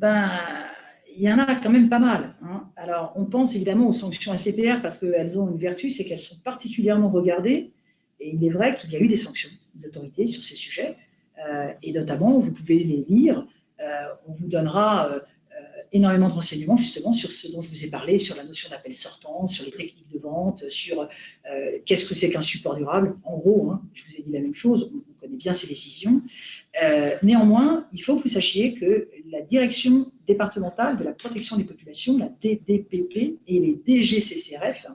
il y en a quand même pas mal. Alors, on pense évidemment aux sanctions ACPR parce qu'elles ont une vertu, c'est qu'elles sont particulièrement regardées. Et il est vrai qu'il y a eu des sanctions d'autorité sur ces sujets. Et notamment, vous pouvez les lire. On vous donnera énormément de renseignements justement sur ce dont je vous ai parlé, sur la notion d'appel sortant, sur les techniques de vente, sur qu'est-ce que c'est qu'un support durable. En gros, je vous ai dit la même chose, on connaît bien ces décisions. Néanmoins, il faut que vous sachiez que la direction départementale de la protection des populations, la DDPP et les DGCCRF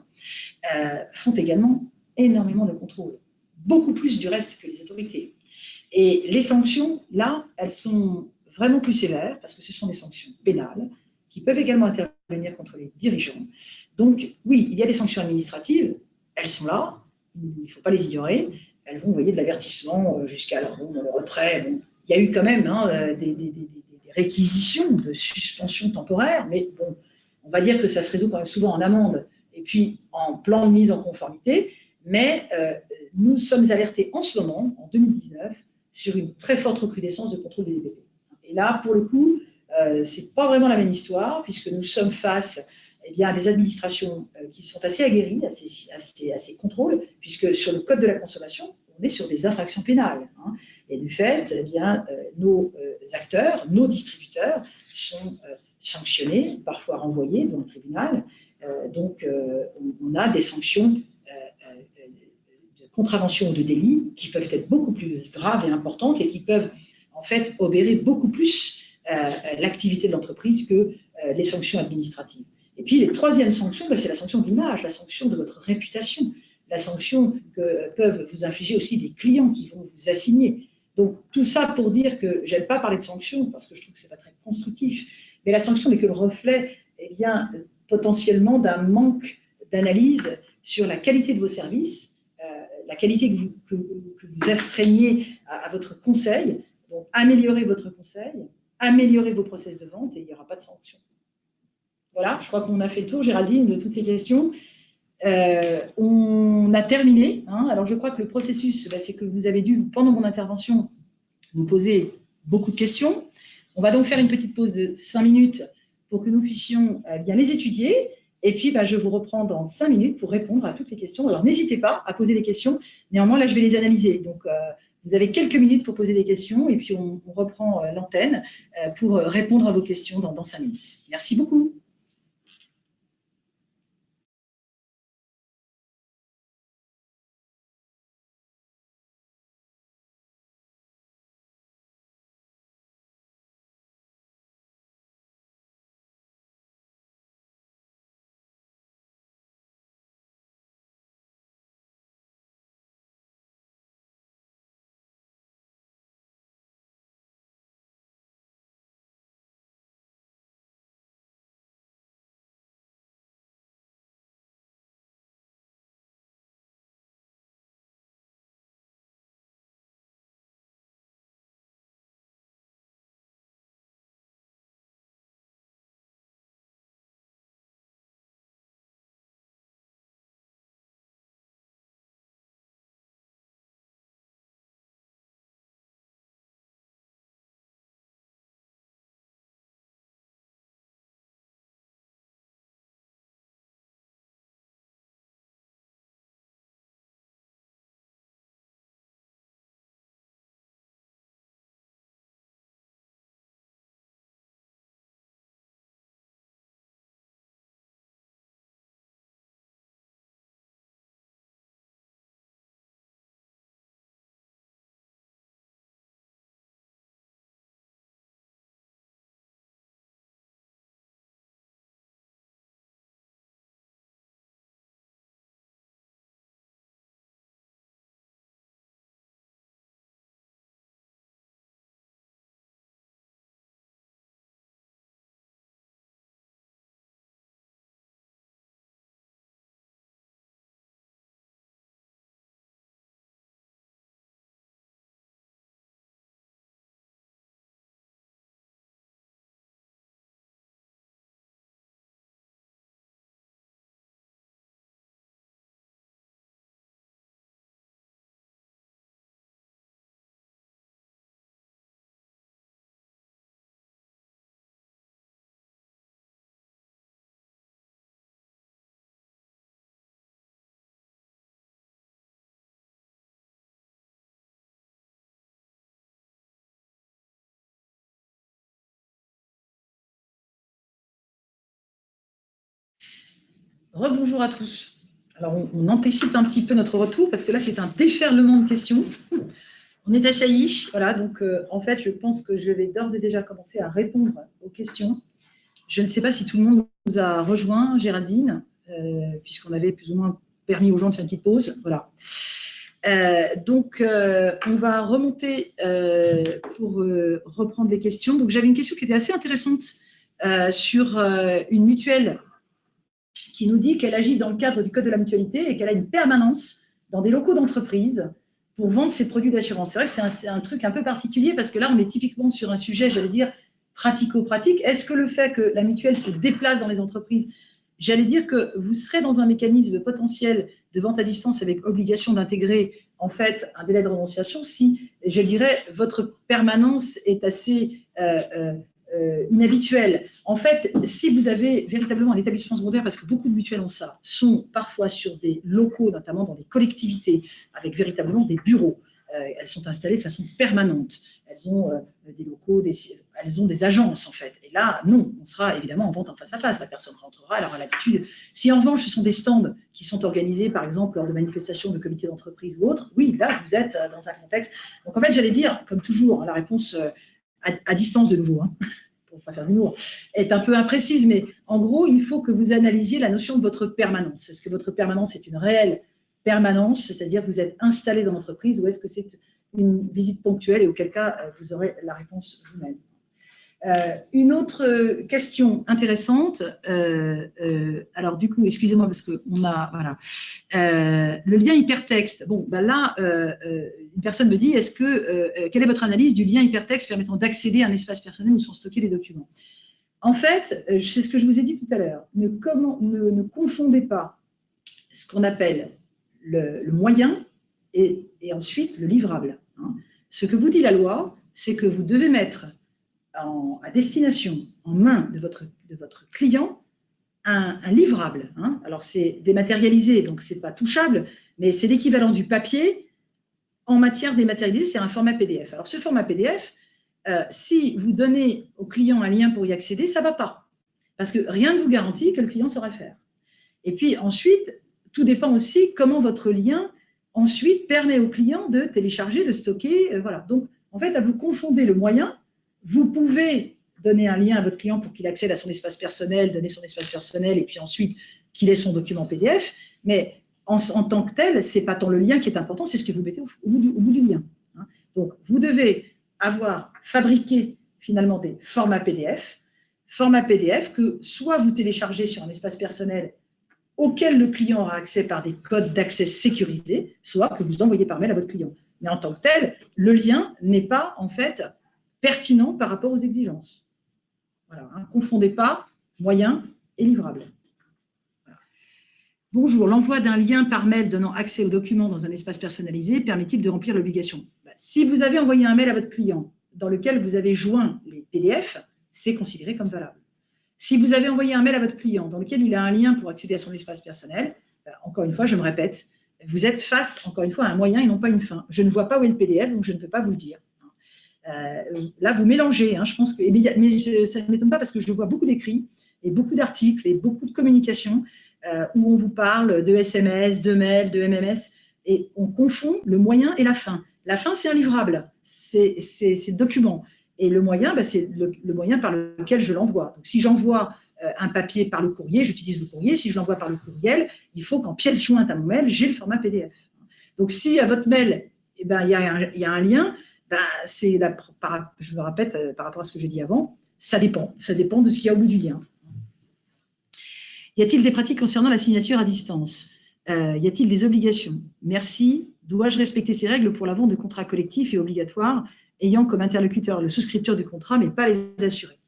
font également énormément de contrôles, beaucoup plus du reste que les autorités. Et les sanctions, là, elles sont vraiment plus sévères parce que ce sont des sanctions pénales qui peuvent également intervenir intervenir contre les dirigeants. Donc, oui, il y a des sanctions administratives, elles sont là, il ne faut pas les ignorer. Elles vont envoyer de l'avertissement jusqu'à le retrait. Bon, il y a eu quand même des réquisitions de suspension temporaire, mais bon, on va dire que ça se résout quand même souvent en amende et puis en plan de mise en conformité. Mais nous sommes alertés en ce moment, en 2019, sur une très forte recrudescence de contrôle des DPP. Et là, pour le coup, ce n'est pas vraiment la même histoire, puisque nous sommes face à des administrations qui sont assez aguerries à ces contrôles, puisque sur le code de la consommation, on est sur des infractions pénales. Hein. Et du fait, nos acteurs, nos distributeurs sont sanctionnés, parfois renvoyés devant le tribunal. Donc, on a des sanctions de contravention ou de délit qui peuvent être beaucoup plus graves et importantes et qui peuvent en fait obérer beaucoup plus l'activité de l'entreprise que les sanctions administratives. Et puis, les troisième sanctions, c'est la sanction de l'image, la sanction de votre réputation, la sanction que peuvent vous infliger aussi des clients qui vont vous assigner. Donc, tout ça pour dire que je n'aime pas parler de sanctions parce que je trouve que ce n'est pas très constructif, mais la sanction n'est que le reflet potentiellement d'un manque d'analyse sur la qualité de vos services, la qualité que vous astreignez à votre conseil. Donc, améliorez votre conseil, améliorez vos process de vente et il n'y aura pas de sanction. Voilà, je crois qu'on a fait le tour, Géraldine, de toutes ces questions. On a terminé. Hein. Alors, je crois que le processus, c'est que vous avez dû, pendant mon intervention, nous poser beaucoup de questions. On va donc faire une petite pause de 5 minutes pour que nous puissions bien les étudier. Et puis, je vous reprends dans 5 minutes pour répondre à toutes les questions. Alors, n'hésitez pas à poser des questions. Néanmoins, là, je vais les analyser. Donc, vous avez quelques minutes pour poser des questions et puis on reprend l'antenne pour répondre à vos questions dans 5 minutes. Merci beaucoup. Rebonjour à tous. Alors, on anticipe un petit peu notre retour parce que là, c'est un déferlement de questions. On est assaillis. Voilà, donc en fait, je pense que je vais d'ores et déjà commencer à répondre aux questions. Je ne sais pas si tout le monde nous a rejoint, Géraldine, puisqu'on avait plus ou moins permis aux gens de faire une petite pause. Voilà. Donc, on va remonter pour reprendre les questions. Donc, j'avais une question qui était assez intéressante sur une mutuelle qui nous dit qu'elle agit dans le cadre du Code de la mutualité et qu'elle a une permanence dans des locaux d'entreprise pour vendre ses produits d'assurance. C'est vrai que c'est un truc un peu particulier parce que là, on est typiquement sur un sujet, j'allais dire, pratico-pratique. Est-ce que le fait que la mutuelle se déplace dans les entreprises, j'allais dire que vous serez dans un mécanisme potentiel de vente à distance avec obligation d'intégrer en fait un délai de renonciation si, je dirais, votre permanence est assez inhabituelle. En fait, si vous avez véritablement un établissement secondaire, parce que beaucoup de mutuelles ont ça, sont parfois sur des locaux, notamment dans des collectivités, avec véritablement des bureaux. Elles sont installées de façon permanente. Elles ont des locaux, elles ont des agences en fait. Et là, non, on sera évidemment en vente en face à face. La personne rentrera, elle aura l'habitude. Si en revanche, ce sont des stands qui sont organisés, par exemple, lors de manifestations de comités d'entreprise ou autres, oui, là, vous êtes dans un contexte. Donc en fait, j'allais dire, comme toujours, la réponse à distance de nouveau, hein, pour ne pas faire d'humour, est un peu imprécise, mais en gros, il faut que vous analysiez la notion de votre permanence. Est-ce que votre permanence est une réelle permanence, c'est-à-dire vous êtes installé dans l'entreprise, ou est-ce que c'est une visite ponctuelle et auquel cas vous aurez la réponse vous-même. Une autre question intéressante, alors du coup, excusez-moi parce qu'on a, voilà, le lien hypertexte. Bon, ben là, une personne me dit, quelle est votre analyse du lien hypertexte permettant d'accéder à un espace personnel où sont stockés les documents? En fait, c'est ce que je vous ai dit tout à l'heure, ne confondez pas ce qu'on appelle le moyen et ensuite le livrable. Hein. Ce que vous dit la loi, c'est que vous devez mettre à destination, en main de votre client, un livrable. Hein. Alors, c'est dématérialisé, donc ce n'est pas touchable, mais c'est l'équivalent du papier en matière dématérialisée, c'est un format PDF. Alors, ce format PDF, si vous donnez au client un lien pour y accéder, ça ne va pas, parce que rien ne vous garantit que le client saura le faire. Et puis ensuite, tout dépend aussi comment votre lien ensuite permet au client de télécharger, de stocker. Voilà. Donc, en fait, là, vous confondez le moyen. Vous pouvez donner un lien à votre client pour qu'il accède à son espace personnel, donner son espace personnel et puis ensuite qu'il ait son document PDF. Mais en tant que tel, ce n'est pas tant le lien qui est important, c'est ce que vous mettez au bout du lien. Hein. Donc, vous devez avoir fabriqué finalement des formats PDF que soit vous téléchargez sur un espace personnel auquel le client aura accès par des codes d'accès sécurisés, soit que vous envoyez par mail à votre client. Mais en tant que tel, le lien n'est pas en fait pertinent par rapport aux exigences. Voilà, hein, confondez pas moyen et livrable. Voilà. Bonjour, l'envoi d'un lien par mail donnant accès aux documents dans un espace personnalisé permet-il de remplir l'obligation? Si vous avez envoyé un mail à votre client dans lequel vous avez joint les PDF, c'est considéré comme valable. Si vous avez envoyé un mail à votre client dans lequel il a un lien pour accéder à son espace personnel, encore une fois, je me répète, vous êtes face, encore une fois, à un moyen et non pas une fin. Je ne vois pas où est le PDF, donc je ne peux pas vous le dire. Là, vous mélangez. Hein, je pense que, mais ça ne m'étonne pas parce que je vois beaucoup d'écrits et beaucoup d'articles et beaucoup de communications où on vous parle de SMS, de mail, de MMS, et on confond le moyen et la fin. La fin, c'est un livrable, c'est le document. Et le moyen, c'est le moyen par lequel je l'envoie. Donc, si j'envoie un papier par le courrier, j'utilise le courrier. Si je l'envoie par le courriel, il faut qu'en pièce jointe à mon mail, j'ai le format PDF. Donc, si à votre mail, il y a un lien, je me répète par rapport à ce que j'ai dit avant, ça dépend. Ça dépend de ce qu'il y a au bout du lien. Y a-t-il des pratiques concernant la signature à distance? Y a-t-il des obligations? Merci. Dois-je respecter ces règles pour la vente de contrats collectifs et obligatoires ayant comme interlocuteur le souscripteur du contrat, mais pas les assurés?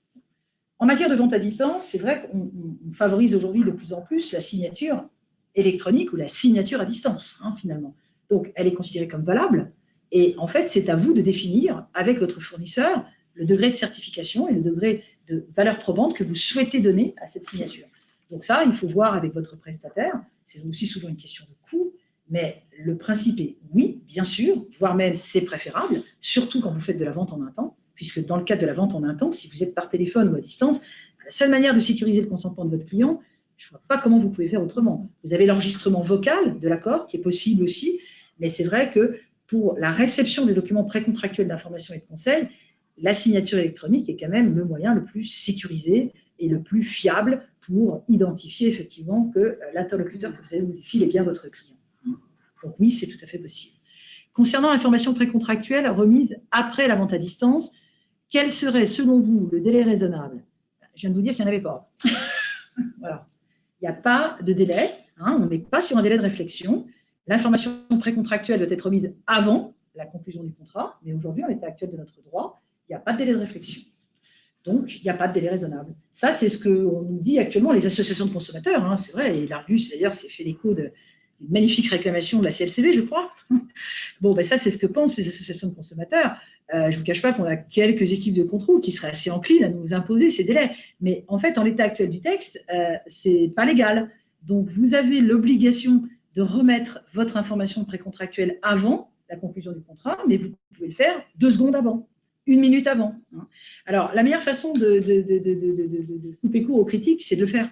En matière de vente à distance, c'est vrai qu'on favorise aujourd'hui de plus en plus la signature électronique ou la signature à distance, hein, finalement. Donc, elle est considérée comme valable. Et en fait, c'est à vous de définir avec votre fournisseur le degré de certification et le degré de valeur probante que vous souhaitez donner à cette signature. Donc ça, il faut voir avec votre prestataire. C'est aussi souvent une question de coût. Mais le principe est oui, bien sûr, voire même c'est préférable, surtout quand vous faites de la vente en un temps, puisque dans le cadre de la vente en un temps, si vous êtes par téléphone ou à distance, la seule manière de sécuriser le consentement de votre client, je ne vois pas comment vous pouvez faire autrement. Vous avez l'enregistrement vocal de l'accord, qui est possible aussi, mais c'est vrai que pour la réception des documents précontractuels d'information et de conseil, la signature électronique est quand même le moyen le plus sécurisé et le plus fiable pour identifier effectivement que l'interlocuteur que vous avez au bout du fil est bien votre client. Donc oui, c'est tout à fait possible. Concernant l'information précontractuelle remise après la vente à distance, quel serait selon vous le délai raisonnable? je viens de vous dire qu'il n'y en avait pas. Voilà. Il n'y a pas de délai, hein, on n'est pas sur un délai de réflexion. L'information précontractuelle doit être remise avant la conclusion du contrat, mais aujourd'hui, en l'état actuel de notre droit, il n'y a pas de délai de réflexion. Donc, il n'y a pas de délai raisonnable. Ça, c'est ce qu'on nous dit actuellement les associations de consommateurs, hein, c'est vrai, et l'Argus, d'ailleurs, s'est fait l'écho d'une magnifique réclamation de la CLCV, je crois. Bon, ben ça, c'est ce que pensent les associations de consommateurs. Je ne vous cache pas qu'on a quelques équipes de contrôle qui seraient assez enclines à nous imposer ces délais. Mais en fait, en l'état actuel du texte, ce n'est pas légal. Donc, vous avez l'obligation de remettre votre information précontractuelle avant la conclusion du contrat, mais vous pouvez le faire 2 secondes avant, 1 minute avant. Alors, la meilleure façon de couper court aux critiques, c'est de le faire.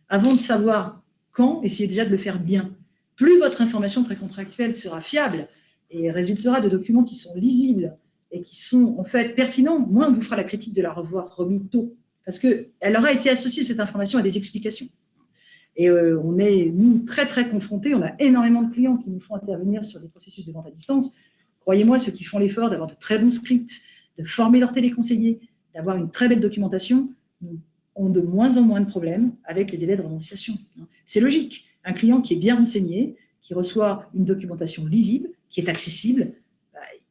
Avant de savoir quand, essayez déjà de le faire bien. Plus votre information précontractuelle sera fiable et résultera de documents qui sont lisibles et qui sont en fait pertinents, moins on vous fera la critique de la revoir remis tôt. Parce qu'elle aura été associée, cette information, à des explications. Et on est, nous, très, très confrontés. On a énormément de clients qui nous font intervenir sur des processus de vente à distance. Croyez-moi, ceux qui font l'effort d'avoir de très bons scripts, de former leurs téléconseillers, d'avoir une très belle documentation, ont de moins en moins de problèmes avec les délais de renonciation. C'est logique. Un client qui est bien renseigné, qui reçoit une documentation lisible, qui est accessible,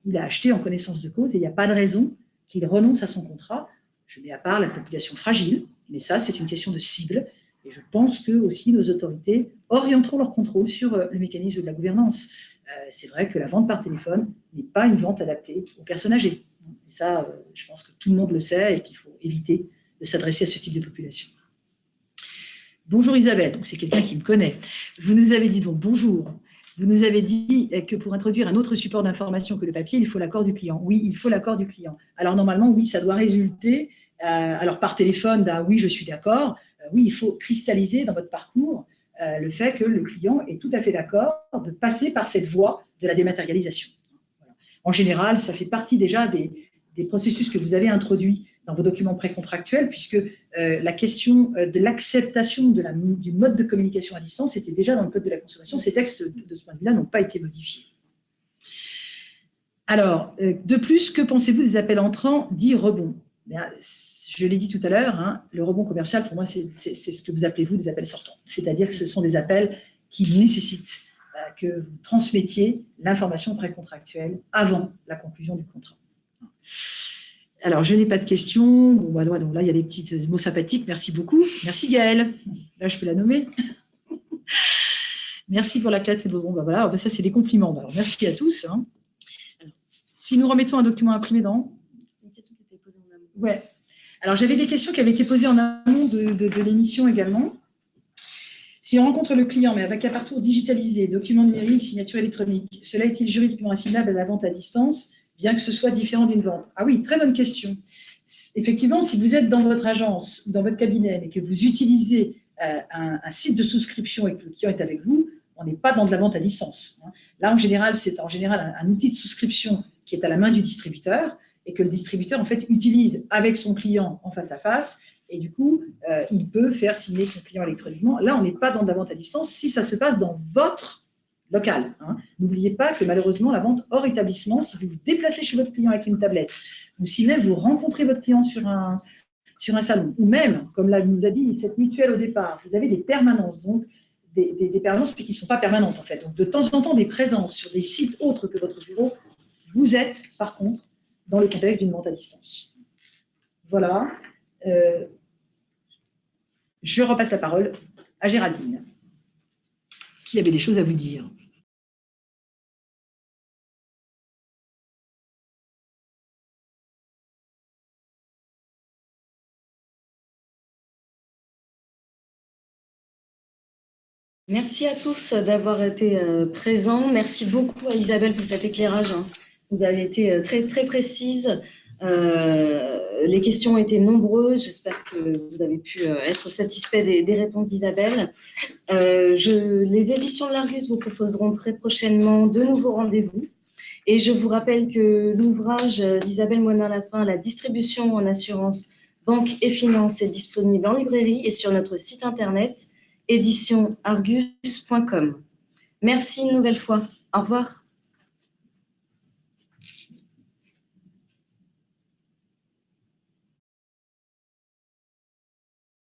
il a acheté en connaissance de cause et il n'y a pas de raison qu'il renonce à son contrat. Je mets à part la population fragile, mais ça, c'est une question de cible. Et je pense que aussi nos autorités orienteront leur contrôle sur le mécanisme de la gouvernance. C'est vrai que la vente par téléphone n'est pas une vente adaptée aux personnes âgées. Et ça, je pense que tout le monde le sait et qu'il faut éviter de s'adresser à ce type de population. Bonjour Isabelle, donc c'est quelqu'un qui me connaît. Vous nous avez dit donc bonjour. Vous nous avez dit que pour introduire un autre support d'information que le papier, il faut l'accord du client. Oui, il faut l'accord du client. Alors normalement, oui, ça doit résulter, alors par téléphone, d'un oui, je suis d'accord. Oui, il faut cristalliser dans votre parcours le fait que le client est tout à fait d'accord de passer par cette voie de la dématérialisation. Voilà. En général, ça fait partie déjà des processus que vous avez introduits dans vos documents précontractuels, puisque la question de l'acceptation du mode de communication à distance était déjà dans le Code de la consommation. Ces textes, de ce point de vue-là, n'ont pas été modifiés. Alors, de plus, que pensez-vous des appels entrants dits rebonds? Je l'ai dit tout à l'heure, hein, le rebond commercial, pour moi, c'est ce que vous appelez, vous, des appels sortants. C'est-à-dire que ce sont des appels qui nécessitent que vous transmettiez l'information précontractuelle avant la conclusion du contrat. Alors, je n'ai pas de questions. Bon, voilà, donc là, il y a des petits mots sympathiques. Merci beaucoup. Merci Gaëlle. Là, je peux la nommer. Merci pour la classe. Bon, bah, voilà, ça, c'est des compliments. Alors, merci à tous. Hein. Alors, si nous remettons un document imprimé dans... Une question qui était posée en amont. Ouais. Alors, j'avais des questions qui avaient été posées en amont de l'émission également. Si on rencontre le client, mais avec un parcours digitalisé, document numérique, signature électronique, cela est-il juridiquement assimilable à la vente à distance, bien que ce soit différent d'une vente? Ah oui, très bonne question. Effectivement, si vous êtes dans votre agence, dans votre cabinet, et que vous utilisez un site de souscription et que le client est avec vous, on n'est pas dans de la vente à distance. Là, en général, c'est un outil de souscription qui est à la main du distributeur et que le distributeur, en fait, utilise avec son client en face à face. Et du coup, il peut faire signer son client électroniquement. Là, on n'est pas dans de la vente à distance si ça se passe dans votre local. Hein. N'oubliez pas que malheureusement, la vente hors établissement, si vous vous déplacez chez votre client avec une tablette, ou si même vous rencontrez votre client sur un salon, ou même, comme là, nous a dit cette mutuelle au départ, vous avez des permanences, donc des permanences qui ne sont pas permanentes en fait. Donc de temps en temps, des présences sur des sites autres que votre bureau, vous êtes par contre dans le contexte d'une vente à distance. Voilà. Je repasse la parole à Géraldine, qui avait des choses à vous dire. Merci à tous d'avoir été présents. Merci beaucoup à Isabelle pour cet éclairage. Vous avez été très, très précise. Les questions ont été nombreuses. J'espère que vous avez pu être satisfait des réponses d'Isabelle. Les éditions de l'Argus vous proposeront très prochainement de nouveaux rendez-vous. Et je vous rappelle que l'ouvrage d'Isabelle Moinin-Lafin, La distribution en assurance, banque et finance, est disponible en librairie et sur notre site internet éditionargus.com. Merci une nouvelle fois. Au revoir.